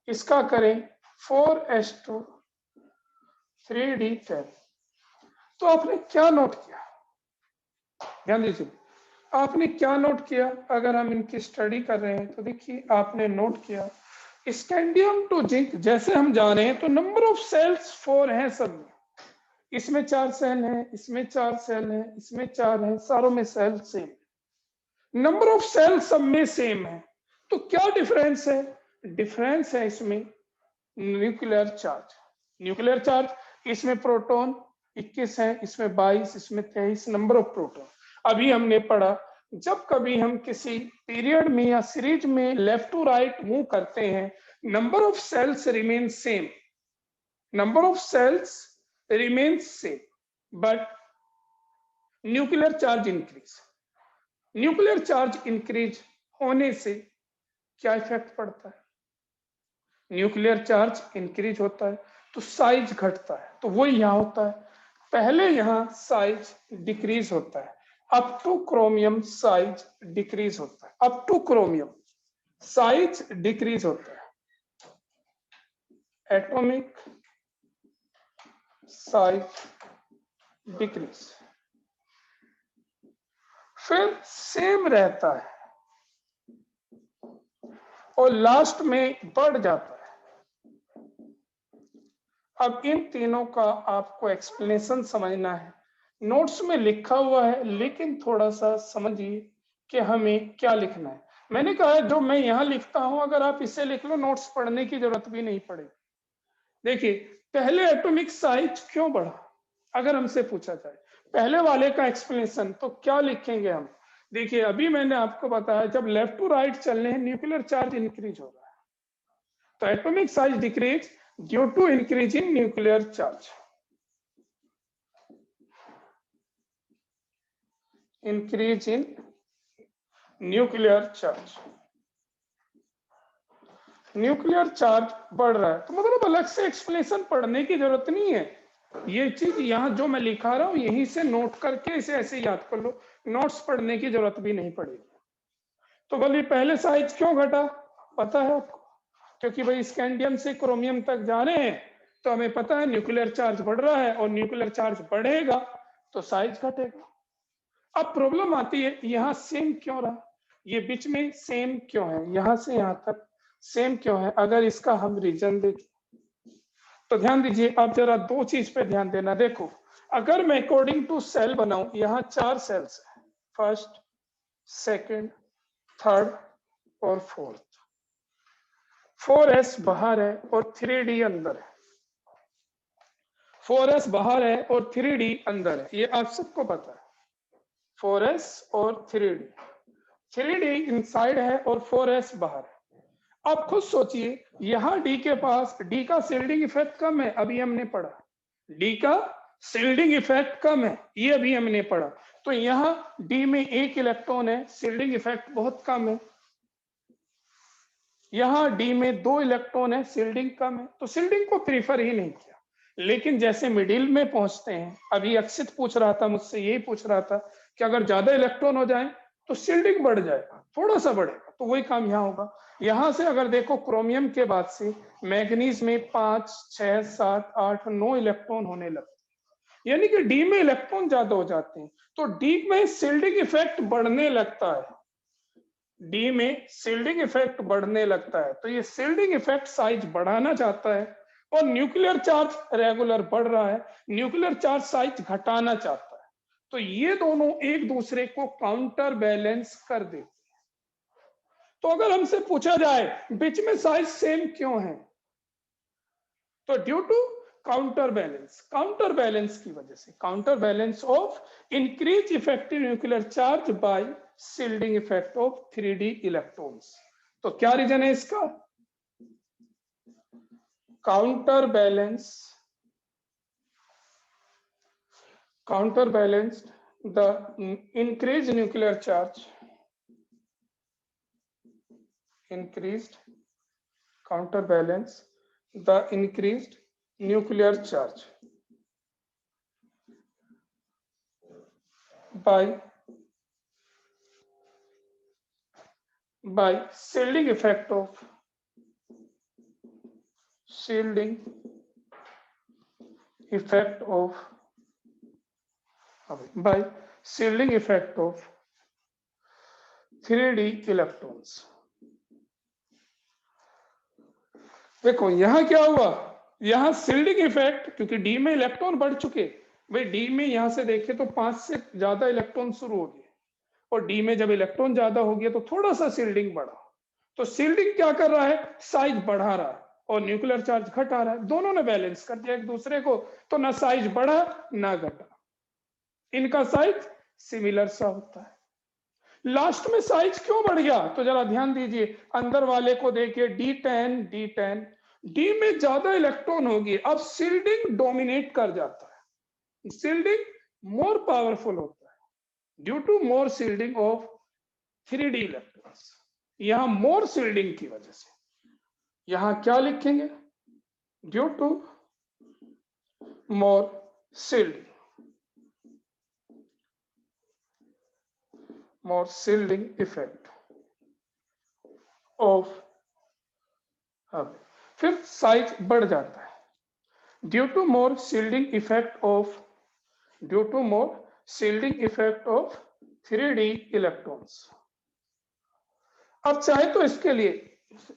इसका करें 4s2 3d10। तो आपने क्या नोट किया? ध्यान दीजिए, आपने क्या नोट किया? अगर हम इनकी स्टडी कर रहे हैं तो देखिए, आपने नोट किया स्कैंडियम टू जिंक जैसे हम जा रहे हैं तो नंबर ऑफ सेल्स 4 हैं सब में। इसमें 4 सेल हैं, इसमें 4 सेल हैं, इसमें 4 हैं, सारों में shell same. Number of shell सब में सेम है, तो क्या डिफरेंस है? डिफरेंस है इसमें न्यूक्लियर चार्ज। न्यूक्लियर चार्ज, इसमें प्रोटॉन, 21 है, इसमें 22, इसमें 23 नंबर ऑफ प्रोटॉन। अभी हमने पढ़ा जब कभी हम किसी पीरियड में या सीरीज में लेफ्ट टू राइट मूव करते हैं, number of shells remain same, number of shells remain same, but nuclear charge increase. Nuclear charge increase होने से क्या इफेक्ट पड़ता है? न्यूक्लियर चार्ज इंक्रीज होता है तो साइज घटता है, तो वो यहाँ होता है। पहले यहाँ साइज डिक्रीज होता है, up two chromium size decrease होता है, up two chromium size decrease होता है, एटॉमिक साइज डिक्रीज। फिर सेम रहता है और लास्ट में बढ़ जाता है। अब इन तीनों का आपको एक्सप्लेनेशन समझना है, नोट्स में लिखा हुआ है, लेकिन थोड़ा सा समझिए कि हमें क्या लिखना है। मैंने कहा है जो मैं यहाँ लिखता हूं अगर आप इसे लिख लो, नोट्स पढ़ने की जरूरत भी नहीं पड़ेगी। देखिए, पहले एटॉमिक साइज क्यों बढ़ा, अगर हमसे पूछा जाए पहले वाले का एक्सप्लेनेशन, तो क्या लिखेंगे हम? देखिए, अभी मैंने आपको बताया जब लेफ्ट टू राइट चलने हैं न्यूक्लियर चार्ज इंक्रीज हो रहा है, तो atomic size decrease due to increase in nuclear charge. Increase in nuclear charge, nuclear charge बढ़ रहा है, तो मतलब अलग से एक्सप्लेनेशन पढ़ने की जरूरत नहीं है। ये चीज यहाँ जो मैं लिखा रहा हूं यहीं से नोट करके इसे ऐसे याद कर लो, नोट्स पढ़ने की जरूरत भी नहीं पड़ेगी। तो बोलिए पहले साइज क्यों घटा, पता है आपको? क्योंकि भाई स्कैंडियम से क्रोमियम तक जा रहे हैं, तो हमें पता है न्यूक्लियर चार्ज बढ़ रहा है, और न्यूक्लियर चार्ज बढ़ेगा तो साइज घटेगा। अब प्रॉब्लम आती है यहाँ सेम क्यों रहा, ये बीच में सेम क्यों है, यहां से यहां तक सेम क्यों है? अगर इसका हम रीजन देखें तो ध्यान दीजिए, आप जरा दो चीज पे ध्यान देना। देखो, अगर मैं अकॉर्डिंग टू सेल बनाऊं, यहाँ 4 सेल्स है, फर्स्ट, सेकंड, थर्ड और फोर्थ। 4s बाहर है और 3d अंदर है, 4s बाहर है और 3d अंदर है, ये आप सबको पता है। 4s और 3d इनसाइड है और 4s बाहर है। आप खुद सोचिए, यहां d के पास, d का शिल्डिंग इफेक्ट कम है, अभी हमने पढ़ा, d का शिल्डिंग इफेक्ट कम है, ये अभी हमने पढ़ा। तो यहाँ d में 1 इलेक्ट्रॉन है, शिल्डिंग इफेक्ट बहुत कम है। यहाँ d में 2 इलेक्ट्रॉन है, शिल्डिंग कम है, तो शिल्डिंग को प्रीफर ही नहीं किया। लेकिन जैसे मिडिल में पहुंचते हैं, अभी अक्षित पूछ रहा था मुझसे, यही पूछ रहा था कि अगर ज्यादा इलेक्ट्रॉन हो जाए तो शिल्डिंग बढ़ जाएगा, थोड़ा सा बढ़ेगा, तो वही काम यहाँ होगा। यहां से अगर देखो, क्रोमियम के बाद से मैग्नीज में 5, 6, 7, 8, 9 इलेक्ट्रॉन होने लगते हैं, यानी कि डी में इलेक्ट्रॉन ज्यादा हो जाते हैं, तो डी में शिल्डिंग इफेक्ट बढ़ने लगता है, डी में शिल्डिंग इफेक्ट बढ़ने लगता है। तो ये शिल्डिंग इफेक्ट साइज बढ़ाना चाहता है, और न्यूक्लियर चार्ज रेगुलर बढ़ रहा है, न्यूक्लियर चार्ज साइज घटाना चाहता है। तो ये दोनों एक दूसरे को काउंटर बैलेंस कर देते हैं। तो अगर हमसे पूछा जाए बीच में साइज सेम क्यों है, तो due to counter balance, counter balance की वजह से, counter balance of increase effective nuclear charge by shielding effect of 3d electrons. तो क्या रीजन है इसका? Counter balance the increased nuclear charge, increased counterbalance the increased nuclear charge by shielding effect of by shielding effect of 3d electrons. देखो यहां क्या हुआ, यहां shielding effect, क्योंकि डी में इलेक्ट्रॉन बढ़ चुके, भाई डी में यहां से देखे तो 5 से ज्यादा इलेक्ट्रॉन शुरू हो गए, और डी में जब इलेक्ट्रॉन ज्यादा हो गया तो थोड़ा सा शिल्डिंग बढ़ा, तो शिल्डिंग क्या कर रहा है, साइज बढ़ा रहा है। और न्यूक्लियर चार्ज घटा रहा है, दोनों ने बैलेंस कर दिया एक दूसरे को, तो ना साइज बढ़ा ना घटा, इनका साइज सिमिलर सा होता है। लास्ट में साइज क्यों बढ़ गया, तो जरा ध्यान दीजिए, अंदर वाले को देखिए D10 डी में ज्यादा इलेक्ट्रॉन होगी, अब शील्डिंग डोमिनेट कर जाता है, शील्डिंग मोर पावरफुल होता है due to more shielding of 3D electrons. यहां मोर शील्डिंग की वजह से, यहां क्या लिखेंगे, due to more shielding, more shielding effect of, फिर साइज बढ़ जाता है due to more shielding effect of, due to more shielding effect of 3D electrons. अब चाहे तो इसके लिए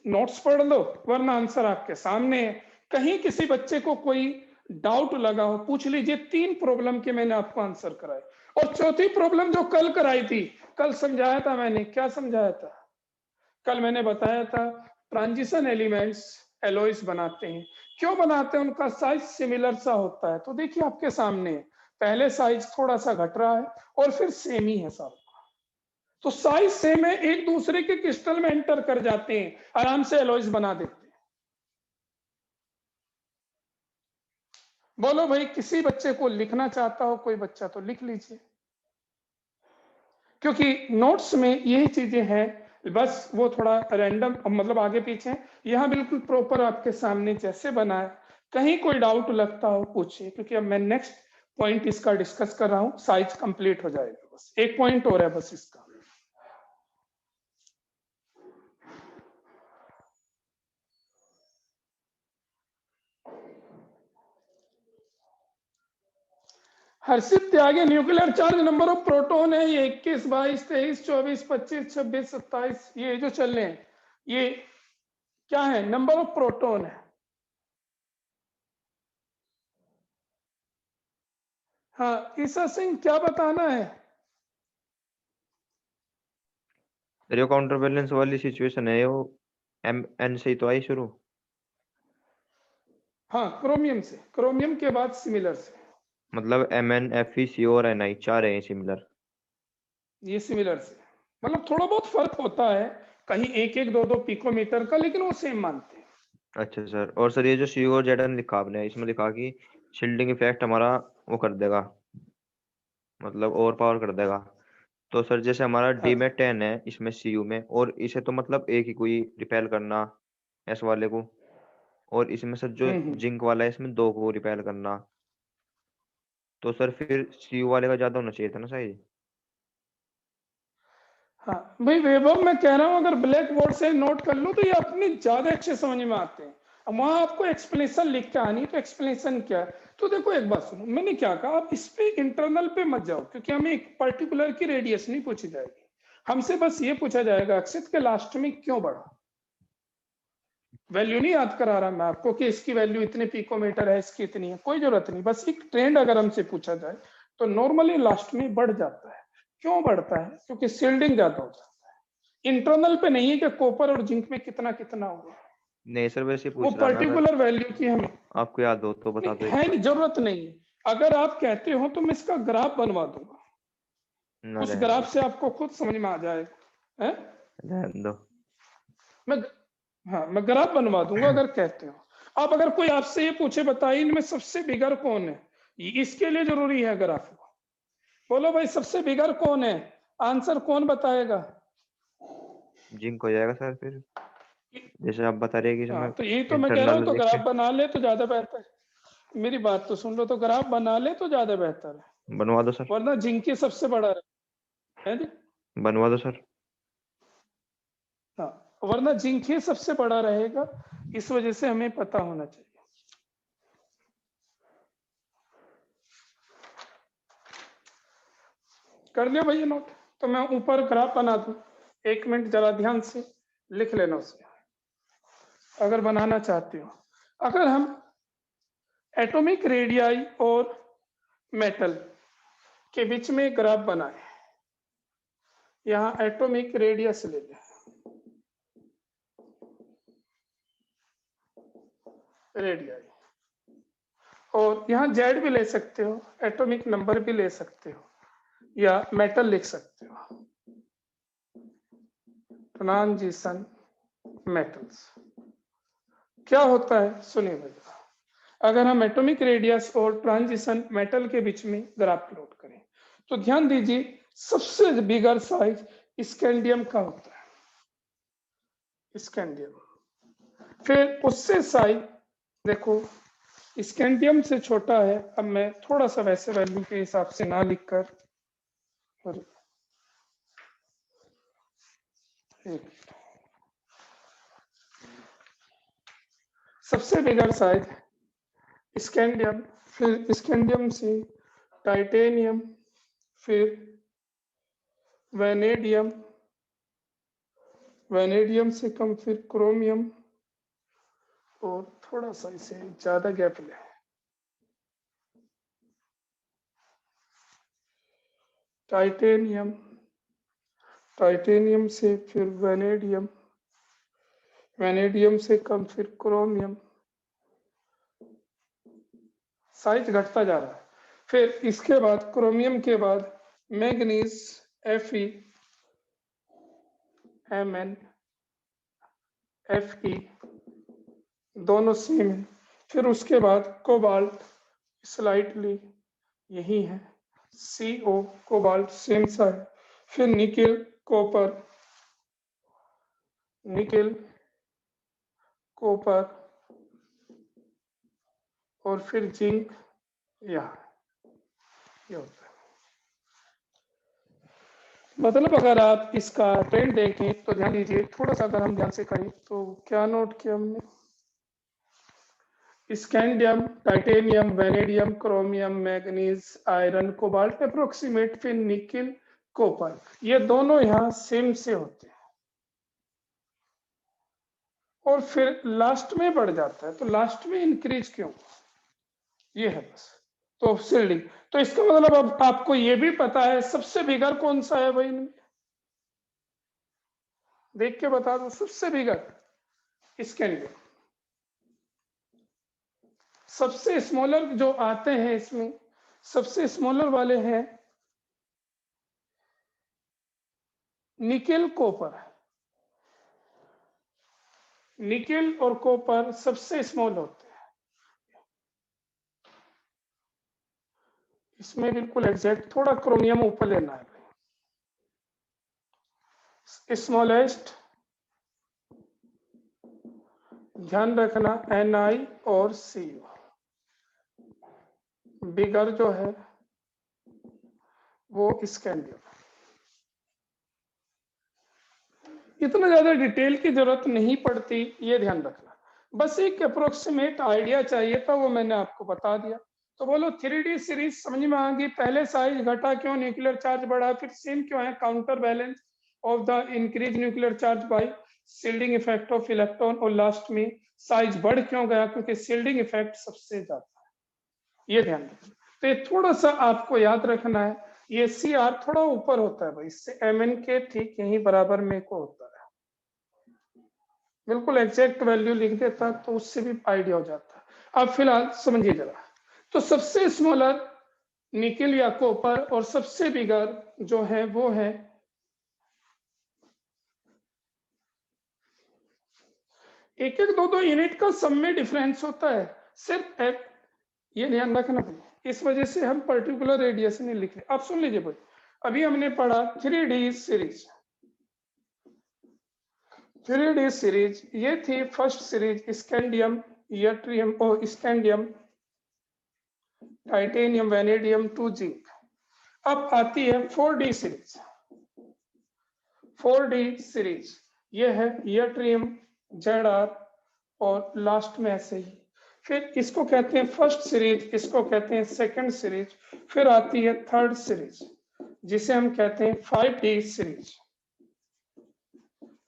नोट्स पढ़ लो, वरना आंसर आपके सामने है। कहीं किसी बच्चे को कोई डाउट लगा हो, पूछ लीजिए। 3 प्रॉब्लम के मैंने आपको आंसर कराए, और चौथी प्रॉब्लम जो कल कराई थी, कल समझाया था मैंने, क्या समझाया था, कल मैंने बताया था ट्रांजिशन एलिमेंट्स एलॉयज बनाते हैं, क्यों बनाते हैं, उनका साइज सिमिलर सा होता है। तो देखिए आपके सामने पहले साइज थोड़ा सा घट रहा है और फिर सेम ही है सब, तो साइज सेम है, एक दूसरे के क्रिस्टल में एंटर कर जाते हैं, आराम से एलॉयज बना देते हैं। बोलो भाई, किसी बच्चे को लिखना चाहता हो कोई बच्चा तो लिख लीजिए, क्योंकि नोट्स में यही चीजें हैं, बस वो थोड़ा रैंडम मतलब आगे पीछे, यहां बिल्कुल प्रॉपर आपके सामने जैसे बना है। कहीं कोई डाउट लगता हो पूछिए, क्योंकि अब मैं नेक्स्ट पॉइंट इसका डिस्कस कर रहा हूं, साइज कंप्लीट हो जाएगा, बस एक पॉइंट हो रहा है बस इसका। Harshit Tyagi, nuclear charge number of proton है ये 21, 22, 23, 24, 25, 26, 27, ये जो चल रहे हैं, ये क्या है, नंबर ऑफ प्रोटॉन है। हाँ ईसा सिंह, क्या बताना है। जो काउंटर बैलेंस वाली सिचुएशन है वो MN से ही तो आई शुरू। हाँ क्रोमियम से, क्रोमियम के बाद सिमिलर से, मतलब Mn Fe CO और Ni 4 है सिमिलर। ये सिमिलर से, मतलब थोड़ा बहुत फर्क होता है, कहीं 1-1, 2-2 पिकोमीटर का, लेकिन वो सेम मानते हैं। अच्छा सर, और सर ये जो CO और Zn लिखा आपने, इसमें लिखा कि शील्डिंग इफेक्ट हमारा वो कर देगा, मतलब ओवर पावर कर देगा। तो सर जैसे हमारा हाँ डी में 10 है, इसमें CU में, और इसे तो मतलब एक ही कोई रिपेल करना एस वाले को, और इसमें सर जो हम्म। जिंक वाला है इसमें 2 को रिपेल करना, तो सर फिर CU वाले का ज्यादा होना चाहिए था ना साइज। हाँ भाई वैभव, मैं कह रहा हूँ अगर ब्लैक बोर्ड से नोट कर लो तो ये अपने ज्यादा अच्छे समझ में आते हैं। अब वहां आपको एक्सप्लेनेशन लिख के आनी, तो एक्सप्लेनेशन क्या है, तो देखो एक बात सुनो, मैंने क्या कहा, आप इस पे इंटरनल पे मत जाओ, क्योंकि हमें एक पर्टिकुलर की रेडियस नहीं पूछी जाएगी, हमसे बस ये पूछा जाएगा अक्षित के लास्ट में क्यों बढ़ा। वैल्यू नहीं याद करा रहा मैं आपको कि इसकी वैल्यू इतने पिकोमीटर है, इसकी इतनी है, कोई जरूरत नहीं, बस एक ट्रेंड अगर हमसे पूछा जाए तो नॉर्मली लास्ट में बढ़ जाता है। क्यों बढ़ता है, क्योंकि शील्डिंग ज्यादा हो जाता है। इंटरनल पे नहीं है कि कॉपर और जिंक में कितना कितना होगा, नहीं सर, वैसे ही वो पूछ रहा मैं, अगर पर्टिकुलर वैल्यू की हमें आपको याद हो तो बता नहीं दो एक है, बार। नहीं जरूरत नहीं है। अगर आप कहते हो तो मैं इसका ग्राफ बनवा दूंगा, ना उस रहने दो ग्राफ से सर, आपको खुद समझ में आ जाएगा है? रहने दो। मैं हाँ मैं ग्राफ बनवा दूंगा अगर कहते हो। अब अगर कोई आपसे ये पूछे बताइए इनमें सबसे बिगर कौन है, इसके लिए जरूरी है ग्राफ को। बोलो भाई सबसे बिगर कौन है, आंसर कौन बताएगा। जिंक हो जाएगा सर फिर, जैसे आप बता रहे हैं कि इसमें हाँ तो यही तो मैं कह रहा हूँ, इंटरनल तो देख ग्राफ के। बना ले तो ज्यादा बेहतर है। मेरी बात तो सुन लो, तो ग्राफ बना ले तो ज्यादा बेहतर है, बनवा दो सर, वरना जिंक सबसे बड़ा है जी। बनवा दो सर। हाँ वरना जिंक ही सबसे बड़ा रहेगा, इस वजह से हमें पता होना चाहिए। कर लिया भैया नोट, तो मैं ऊपर ग्राफ बना दूं, 1 मिनट जरा ध्यान से लिख लेना उसे अगर बनाना चाहते हो। अगर हम एटॉमिक रेडियाई और मेटल के बीच में एक ग्राफ बनाए, यहां एटॉमिक रेडियस ले लें, रेडियाई, और यहाँ जेड भी ले सकते हो, एटॉमिक नंबर भी ले सकते हो, या मेटल लिख सकते हो, ट्रांजिशन मेटल्स। क्या होता है सुनिए भैया, अगर हम एटॉमिक रेडियस और ट्रांजिशन मेटल के बीच में ग्राफ प्लॉट करें तो ध्यान दीजिए सबसे बिगर साइज स्कैंडियम का होता है, स्कैंडियम। फिर उससे साइज देखो स्कैंडियम से छोटा है। अब मैं थोड़ा सा वैसे वैल्यू के हिसाब से ना लिखकर, सबसे बिगर साइज स्कैंडियम, फिर स्कैंडियम से टाइटेनियम, फिर वैनेडियम, वैनेडियम से कम फिर क्रोमियम, और थोड़ा सा इसे ज्यादा गैप ले, टाइटेनियम, टाइटेनियम से फिर वैनेडियम, वैनेडियम से कम फिर क्रोमियम, साइज घटता जा रहा है। फिर इसके बाद क्रोमियम के बाद मैग्नीज, Fe, Mn, Fe, दोनों सेम है। फिर उसके बाद कोबाल्ट स्लाइटली यही है, CO, कोबाल्ट सेम सा है। फिर निकेल, कॉपर, निकेल, कॉपर, और फिर जिंक, ये होता है। मतलब अगर आप इसका ट्रेंड देखें तो ध्यान दीजिए, थोड़ा सा अगर हम ध्यान से करें तो क्या नोट किया हमने, scandium, titanium, vanadium, chromium, manganese, iron, cobalt, approximate, फिर निकेल, कॉपर, ये दोनों यहाँ सेम से होते हैं और फिर लास्ट में बढ़ जाता है। तो लास्ट में इंक्रीज क्यों, ये है बस। तो शिल्डिंग, तो इसका मतलब अब आपको ये भी पता है सबसे बिगर कौन सा है भाई, इनमें देख के बता दो सबसे बिगर स्कैंडियम। सबसे स्मॉलर जो आते हैं इसमें, सबसे स्मॉलर वाले हैं निकेल, कॉपर। निकेल और कॉपर सबसे स्मॉल होते हैं, इसमें बिल्कुल एग्जैक्ट, थोड़ा क्रोमियम ऊपर लेना है भाई। स्मॉलेस्ट ध्यान रखना Ni और CO। बिगर जो है वो स्कैंडियम। इतना ज्यादा डिटेल की जरूरत नहीं पड़ती, ये ध्यान रखना, बस एक अप्रोक्सीमेट आइडिया चाहिए था, वो मैंने आपको बता दिया। तो बोलो 3D सीरीज समझ में आ गई, पहले साइज घटा क्यों, न्यूक्लियर चार्ज बढ़ा, फिर सेम क्यों है, counter balance of the increase nuclear charge bye shielding effect of electron, और लास्ट में साइज बढ़ क्यों गया, क्योंकि शील्डिंग इफेक्ट सबसे ज्यादा है, ये ध्यान रखना। तो ये थोड़ा सा आपको याद रखना है, ये Cr थोड़ा ऊपर होता है भाई, इससे Mn के ठीक यहीं बराबर में को होता है। बिल्कुल एग्जैक्ट वैल्यू लिख देता तो उससे भी आइडिया हो जाता। अब फिलहाल समझिए जरा, तो सबसे स्मॉलर निकेल या कॉपर, और सबसे बिगर जो है वो है एक एक दो यूनिट का सब में डिफरेंस होता है, सिर्फ एक ये ध्यान रखना भाई, इस वजह से हम पर्टिकुलर रेडियस नहीं लिख रहे। आप सुन लीजिए भाई, अभी हमने पढ़ा 3D सीरीज, 3D सीरीज ये थी फर्स्ट सीरीज, स्कैंडियम, यट्रियम और scandium, titanium, vanadium to zinc. अब आती है 4D सीरीज, 4D सीरीज ये है यट्रियम, Zr, और लास्ट में ऐसे ही। फिर इसको कहते हैं फर्स्ट सीरीज, इसको कहते हैं सेकंड सीरीज। फिर आती है थर्ड सीरीज जिसे हम कहते हैं 5D series.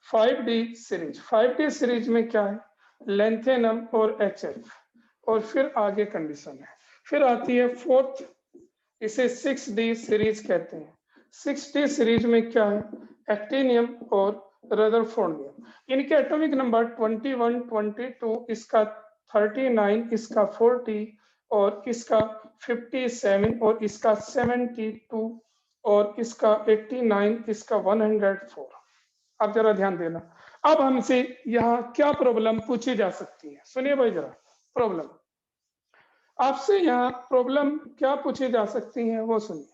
5D series, 5D series में क्या है, लेंथेनम और HF, और फिर आगे कंडीशन है। फिर आती है फोर्थ, इसे 6D सीरीज कहते हैं। 6D सीरीज में क्या है, एक्टिनियम और रदरफोर्डियम। इनके एटॉमिक नंबर 21, 22, इसका 39, इसका 40 और इसका 57 और इसका 72 और इसका 89, इसका 104। अब जरा ध्यान देना। अब हमसे यहाँ क्या प्रॉब्लम पूछी जा सकती है, सुनिए भाई जरा। प्रॉब्लम आपसे यहाँ प्रॉब्लम क्या पूछी जा सकती है वो सुनिए।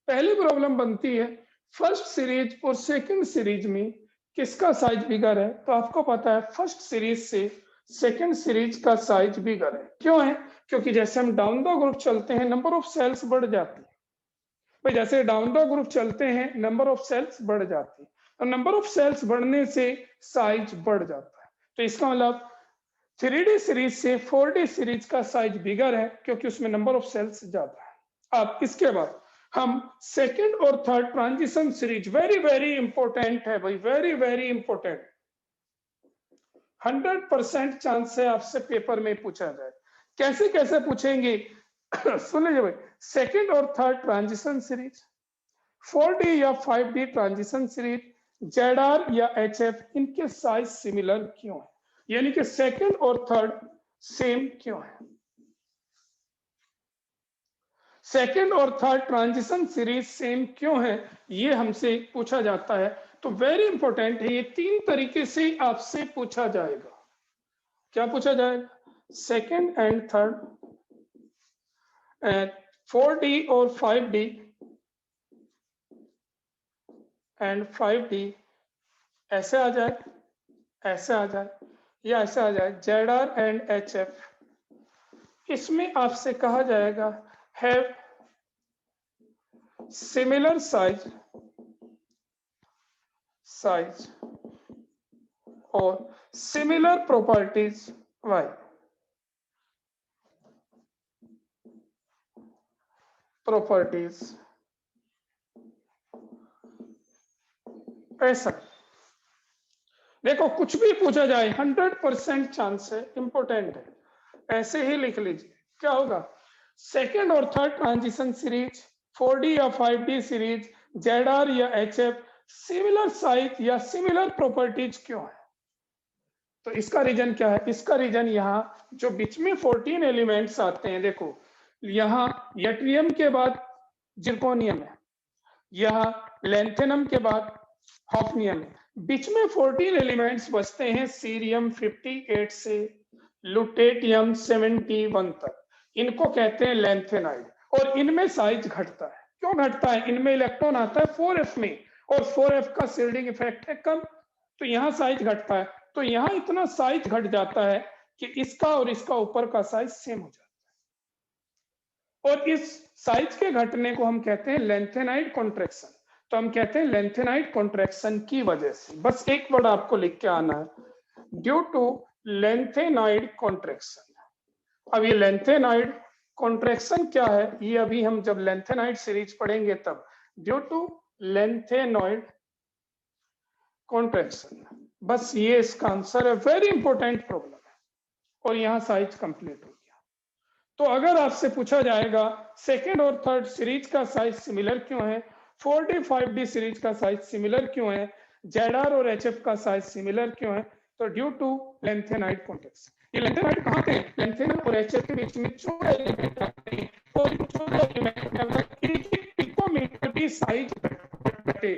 पहली प्रॉब्लम बनती है फर्स्ट सीरीज और सेकंड सीरीज में किसका साइज बिगर है। तो आपको पता है फर्स्ट सीरीज से सेकंड सीरीज का साइज बिगर है। क्यों है? क्योंकि जैसे हम डाउन द ग्रुप चलते हैं नंबर ऑफ सेल्स बढ़ जाती है। भाई जैसे डाउन द ग्रुप चलते हैं नंबर ऑफ सेल्स बढ़ जाती है और नंबर ऑफ सेल्स बढ़ने से साइज बढ़ जाता है। तो इसका मतलब 3D सीरीज से 4D सीरीज का साइज बिगर है क्योंकि उसमें नंबर ऑफ सेल्स ज्यादा है। अब इसके बाद हम सेकंड और third transition series, very very important है भाई, वेरी वेरी इंपॉर्टेंट, 100% चांस है आपसे पेपर में पूछा जाए। कैसे कैसे पूछेंगे सुन लीजिए भाई। सेकंड और थर्ड ट्रांजिशन सीरीज, 4D या 5D ट्रांजिशन सीरीज, ZR या HF, इनके साइज सिमिलर क्यों है, यानी कि सेकंड और थर्ड सेम क्यों है। सेकंड और थर्ड ट्रांजिशन सीरीज सेम क्यों है ये हमसे पूछा जाता है। तो वेरी इंपॉर्टेंट है, ये 3 तरीके से आपसे पूछा जाएगा। क्या पूछा जाएगा? सेकंड एंड थर्ड, 4D और 5D एंड 5D, ऐसे आ जाए, ऐसे आ जाए या ऐसे आ जाए, ZR एंड HF। इसमें आपसे कहा जाएगा हैव सिमिलर साइज और सिमिलर प्रॉपर्टीज वाई। प्रॉपर्टीज ऐसा देखो, कुछ भी पूछा जाए 100% चांस है, इंपॉर्टेंट है, ऐसे ही लिख लीजिए। क्या होगा? सेकेंड और थर्ड ट्रांजिशन सीरीज, 4D या 5D सीरीज, ZR या HF, सिमिलर साइज या सिमिलर प्रॉपर्टीज क्यों है? तो इसका रीजन क्या है? इसका रीजन यहाँ जो बीच में 14 एलिमेंट्स आते हैं, देखो यहाँ यट्रियम के बाद जिरकोनियम है, यहाँ लेंथेनम के बाद हॉफनियम है, बीच में 14 एलिमेंट्स बचते हैं सीरियम 58 से लुटेटियम 71 तक। इनको कहते हैं लेंथेनाइड और इनमें साइज घटता है। क्यों घटता है? इनमें इलेक्ट्रॉन आता है 4f में और 4f का शील्डिंग इफेक्ट है कम, तो यहाँ साइज घटता है। तो यहाँ इतना साइज घट जाता है कि इसका और इसका ऊपर का साइज सेम हो जाता है और इस साइज के घटने को हम कहते हैं लेंथेनाइड कॉन्ट्रैक्शन। तो हम कहते हैं लेंथेनाइड कॉन्ट्रैक्शन की वजह से, बस एक वर्ड आपको लिख के आना है, ड्यू टू लेंथेनाइड कॉन्ट्रैक्शन। अब ये लेंथेनाइड कॉन्ट्रैक्शन क्या है, ये अभी हम जब लेंथेनाइड सीरीज पढ़ेंगे तब। ड्यू टू लेंथेनाइड कॉन्ट्रैक्शन, बस ये इसका आंसर है, वेरी इंपॉर्टेंट प्रॉब्लम है। और यहाँ साइज कंप्लीट हो गया। तो अगर आपसे पूछा जाएगा सेकेंड और थर्ड सीरीज का साइज सिमिलर क्यों है, 4D 5D सीरीज का साइज सिमिलर क्यों है, ZR और HF का साइज सिमिलर क्यों है, तो ड्यू टू लेंथेनाइड कॉन्ट्रैक्शन। ये लेंथेनाइड कहाँ थे? लेंथेनम और HF के बीच में 14 एलिमेंट आते हैं और इन 14 एलिमेंट में अगर एक पिकोमीटर की साइज घटे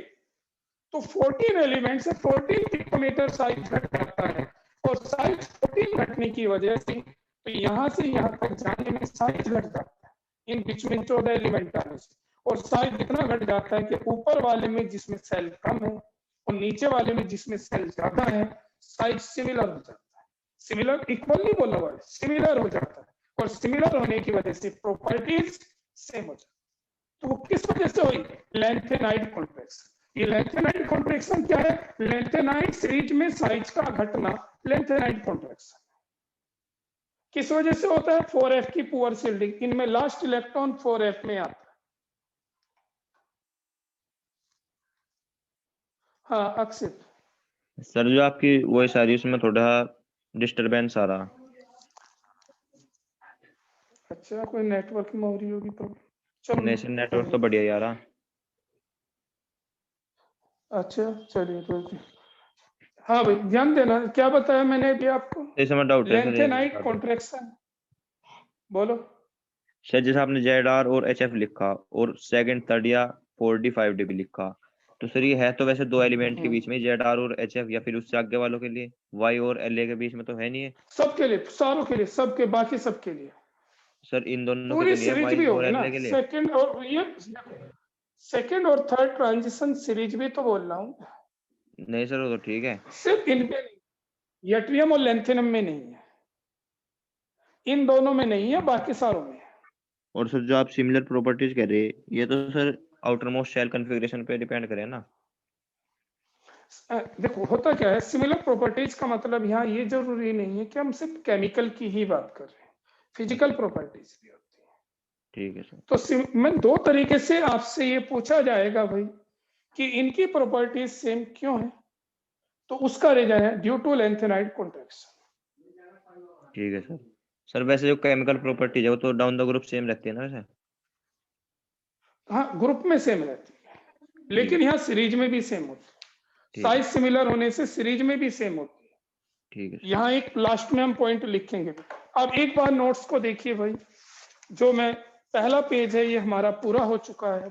तो 14 एलिमेंट से 14 पिकोमीटर साइज घट जाता है और साइज 14 घटने की वजह से तो यहाँ से यहाँ तक जाने में साइज घट जाता है, इन बीच में 14 एलिमेंट आने से। और साइज इतना घट जाता है कि ऊपर वाले में जिसमें सेल कम है और नीचे वाले में जिसमें सेल ज्यादा है साइज सिमिलर हो जाता है। सिमिलर इक्वल नहीं बोला हुआ है, सिमिलर हो जाता है और सिमिलर होने की वजह से प्रॉपर्टीज सेम हो जाती है। तो वो किस वजह से हुई? Lanthanide contraction. ये लेंथेनाइड कॉन्ट्रैक्शन क्या है? लेंथेनाइड सीरीज में साइज का घटना लेंथेनाइड कॉन्ट्रैक्शन। किस वजह से होता है? 4f की पुअर शील्डिंग, इनमें लास्ट इलेक्ट्रॉन 4f में आता है। हाँ अक्षित। सर जो आपकी वॉइस आ रही है उसमें थोड़ा डिस्टरबेंस आ रहा। अच्छा, कोई नेटवर्क में हो रही होगी तो चलो। नहीं सर, नेटवर्क तो बढ़िया यार। अच्छा चलिए तो हाँ भाई ध्यान देना, क्या बताया मैंने अभी आपको, इसमें डाउट है सर, लेंथेनाइट कॉन्ट्रैक्शन। बोलो। सर जैसे आपने ZR और HF लिखा और सेकंड, थर्ड या 45 डिग्री लिखा, तो सर ये है तो वैसे दो एलिमेंट के बीच में ZR और HF, या फिर उससे आगे वालों के लिए Y और LA के बीच में तो है नहीं है सबके लिए, सारों के लिए, सबके, बाकी सबके लिए सर, इन दोनों के पूरी तो नहीं है सीरीज Y भी और होगी ना, LA के लिए। सेकंड और ये सेकंड और थर्ड ट्रांजिशन सीरीज भी तो बोल रहा हूँ, नहीं सर वो तो ठीक है। सिर्फ इनपे नहीं, यट्रियम और लेंथेनम में नहीं है, इन दोनों में नहीं है, बाकी सारों में है। और सर जो आप सिमिलर प्रॉपर्टीज कह रहे हैं, ये तो sir outer most shell configuration पे डिपेंड करे ना। देखो होता क्या है, सिमिलर प्रॉपर्टीज का मतलब यहाँ ये जरूरी नहीं है कि हम सिर्फ केमिकल की ही बात कर रहे हैं, फिजिकल प्रॉपर्टीज भी होती है। ठीक है सर। तो मैं दो तरीके से आपसे ये पूछा जाएगा भाई कि इनकी प्रॉपर्टीज सेम क्यों है, तो उसका रीजन है ड्यू टू लेंथेनाइट कॉन्ट्रैक्शन। ठीक है सर। सर वैसे जो केमिकल प्रॉपर्टीज है वो तो डाउन द ग्रुप सेम रहती है ना वैसे। हाँ ग्रुप में सेम रहती है, लेकिन यहाँ सीरीज में भी सेम होती है, ठीक साइज है सिमिलर होने से सीरीज में भी सेम होती है। ठीक है सर। यहाँ एक लास्ट में हम पॉइंट लिखेंगे। अब एक बार नोट्स को देखिए भाई, जो मैं पहला पेज है ये हमारा पूरा हो चुका है,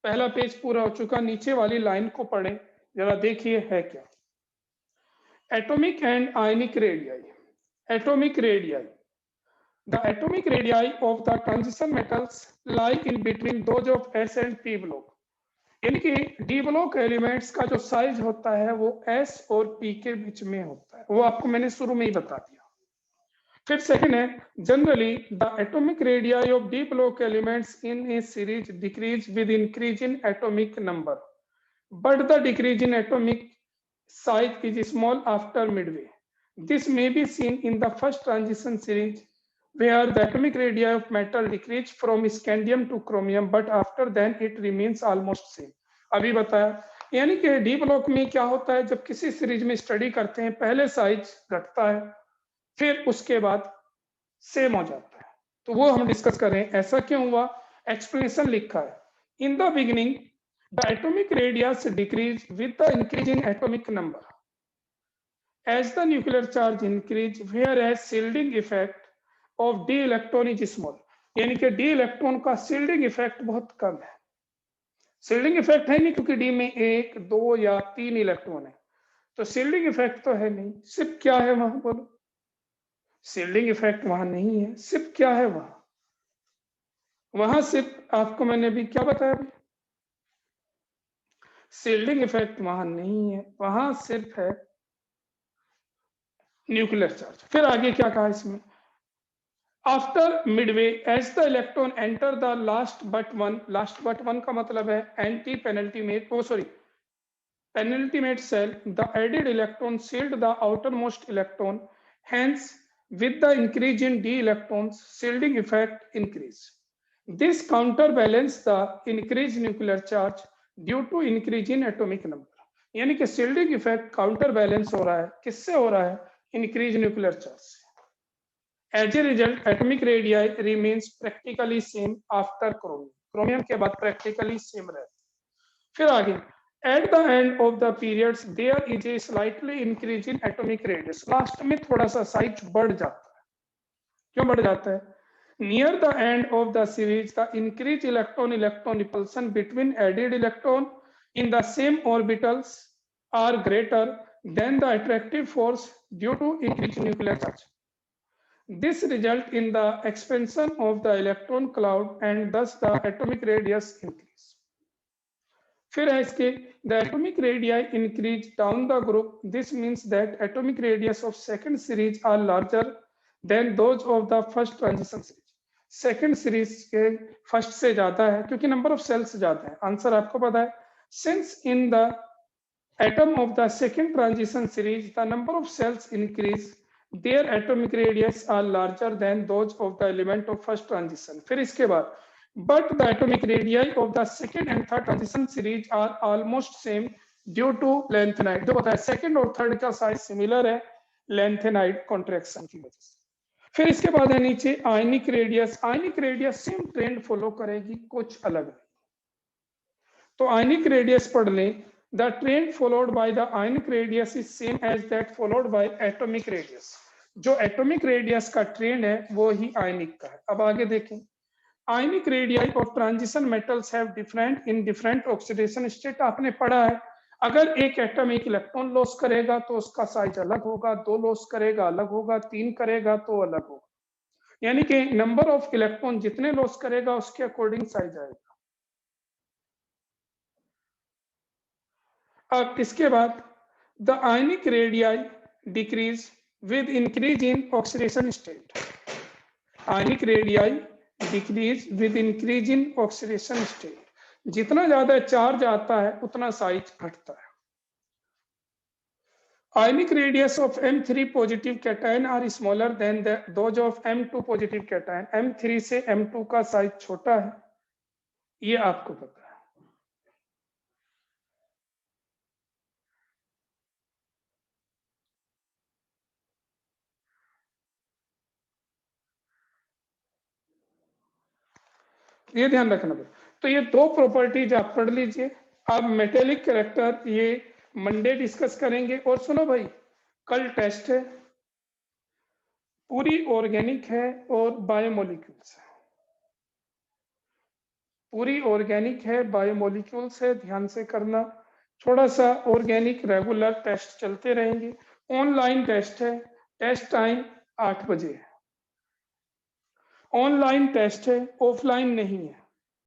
पहला पेज पूरा हो चुका, नीचे वाली लाइन को पढ़े जरा, देखिए है क्या। Atomic and ionic radii, atomic radii, the atomic radii of the transition metals lie in between those of S and P block, यानी कि डी ब्लॉक एलिमेंट्स का जो साइज होता है वो S और P के बीच में होता है, वो आपको मैंने शुरू में ही बता दिया। फिर सेकंड है, generally the atomic radii of D block elements in A series decrease with increase in atomic number, but the decrease in atomic size is small after midway. This may be seen in the first transition series where the atomic radii of metal decrease from scandium to chromium, but after then it remains almost same. अभी बताया, यानी कि D block में क्या होता है, जब किसी सीरीज में स्टडी करते हैं पहले साइज घटता है फिर उसके बाद सेम हो जाता है, तो वो हम डिस्कस कर रहे हैं ऐसा क्यों हुआ। एक्सप्लेनेशन लिखा है, in the beginning the atomic radius decrease with the increase in atomic number as the nuclear charge increase, whereas shielding effect of d electron is small, यानी कि d इलेक्ट्रॉन का shielding effect बहुत कम है। shielding effect है नहीं क्योंकि d में 1, 2 या 3 इलेक्ट्रॉन है, तो shielding effect तो है नहीं, सिर्फ क्या है वहां, बोलो। shielding effect वहां नहीं है, सिर्फ क्या है वहां सिर्फ आपको मैंने अभी क्या बताया अभी, शील्डिंग इफेक्ट वहां नहीं है, वहां सिर्फ है न्यूक्लियर चार्ज। फिर आगे क्या कहा इसमें, after midway as the electron enter the last but one का मतलब है anti penultimate, oh sorry penultimate cell, the added electron sealed the outermost electron, hence with the increase in d electrons shielding effect increase. This counterbalance the increased nuclear charge due to increase in atomic number, यानी कि shielding effect counter balance हो रहा है, किससे हो रहा है, increase nuclear charge से। As a result, atomic radii remains practically same after chromium, chromium के बाद practically same रहता। फिर आगे, at the end of the periods there is a slightly increase in atomic radius, last में थोड़ा सा size बढ़ जाता है, क्यों बढ़ जाता है, near the end of the series the increased electron repulsion between added electron in the same orbitals are greater than the attractive force due to increased nuclear charge. This result in the expansion of the electron cloud and thus the atomic radius increase. फिर है इसके, the atomic radii increase down the group, this means that atomic radius of second series are larger than those of the first transition series. Second series के first से ज्यादा है क्योंकि number of sales ज्यादा है, आंसर आपको पता है, since in the atom of the second transition series the number of shells increase, their atomic radius are larger than those of the element of first transition. फिर इसके बाद, but the atomic radii of the second and third transition series are almost same due to lengthenite, जो पता है second और third का size similar है lengthenite contraction की वजह से। फिर इसके बाद है नीचे ionic radius, ionic radius same trend follow करेगी, कुछ अलग नहीं। तो आयनिक रेडियस पढ़ लें, The trend followed by the ionic radius is same as that followed by atomic radius. जो atomic radius का trend है वो ही ionic का है. अब आगे देखें. Ionic radii of transition metals have different in different oxidation state. आपने पढ़ा है अगर एक एटम एक इलेक्ट्रॉन लॉस करेगा तो उसका साइज अलग होगा, 2 लॉस करेगा अलग होगा, 3 करेगा तो अलग होगा. यानी कि नंबर ऑफ इलेक्ट्रॉन जितने लॉस करेगा उसके अकॉर्डिंग साइज आएगा. अब इसके बाद the ionic radii decrease with increase in oxidation state. Ionic radii decrease with increase in oxidation state. जितना ज्यादा चार्ज आता है उतना साइज घटता है. Ionic radius of M3 positive cation are smaller than those of M2 positive cation. M3 से M2 का size छोटा है, ये आपको पता है. ये ध्यान रखना भाई. तो ये 2 प्रॉपर्टीज आप पढ़ लीजिए. आप मेटेलिक कैरेक्टर ये मंडे डिस्कस करेंगे. और सुनो भाई, कल टेस्ट है, पूरी ऑर्गेनिक है और बायोमोलिक्यूल्स है. पूरी ऑर्गेनिक है, बायोमोलिक्यूल्स है, ध्यान से करना. थोड़ा सा ऑर्गेनिक रेगुलर टेस्ट चलते रहेंगे. ऑनलाइन टेस्ट है, टेस्ट टाइम 8 बजे है. ऑनलाइन टेस्ट है, ऑफलाइन नहीं है.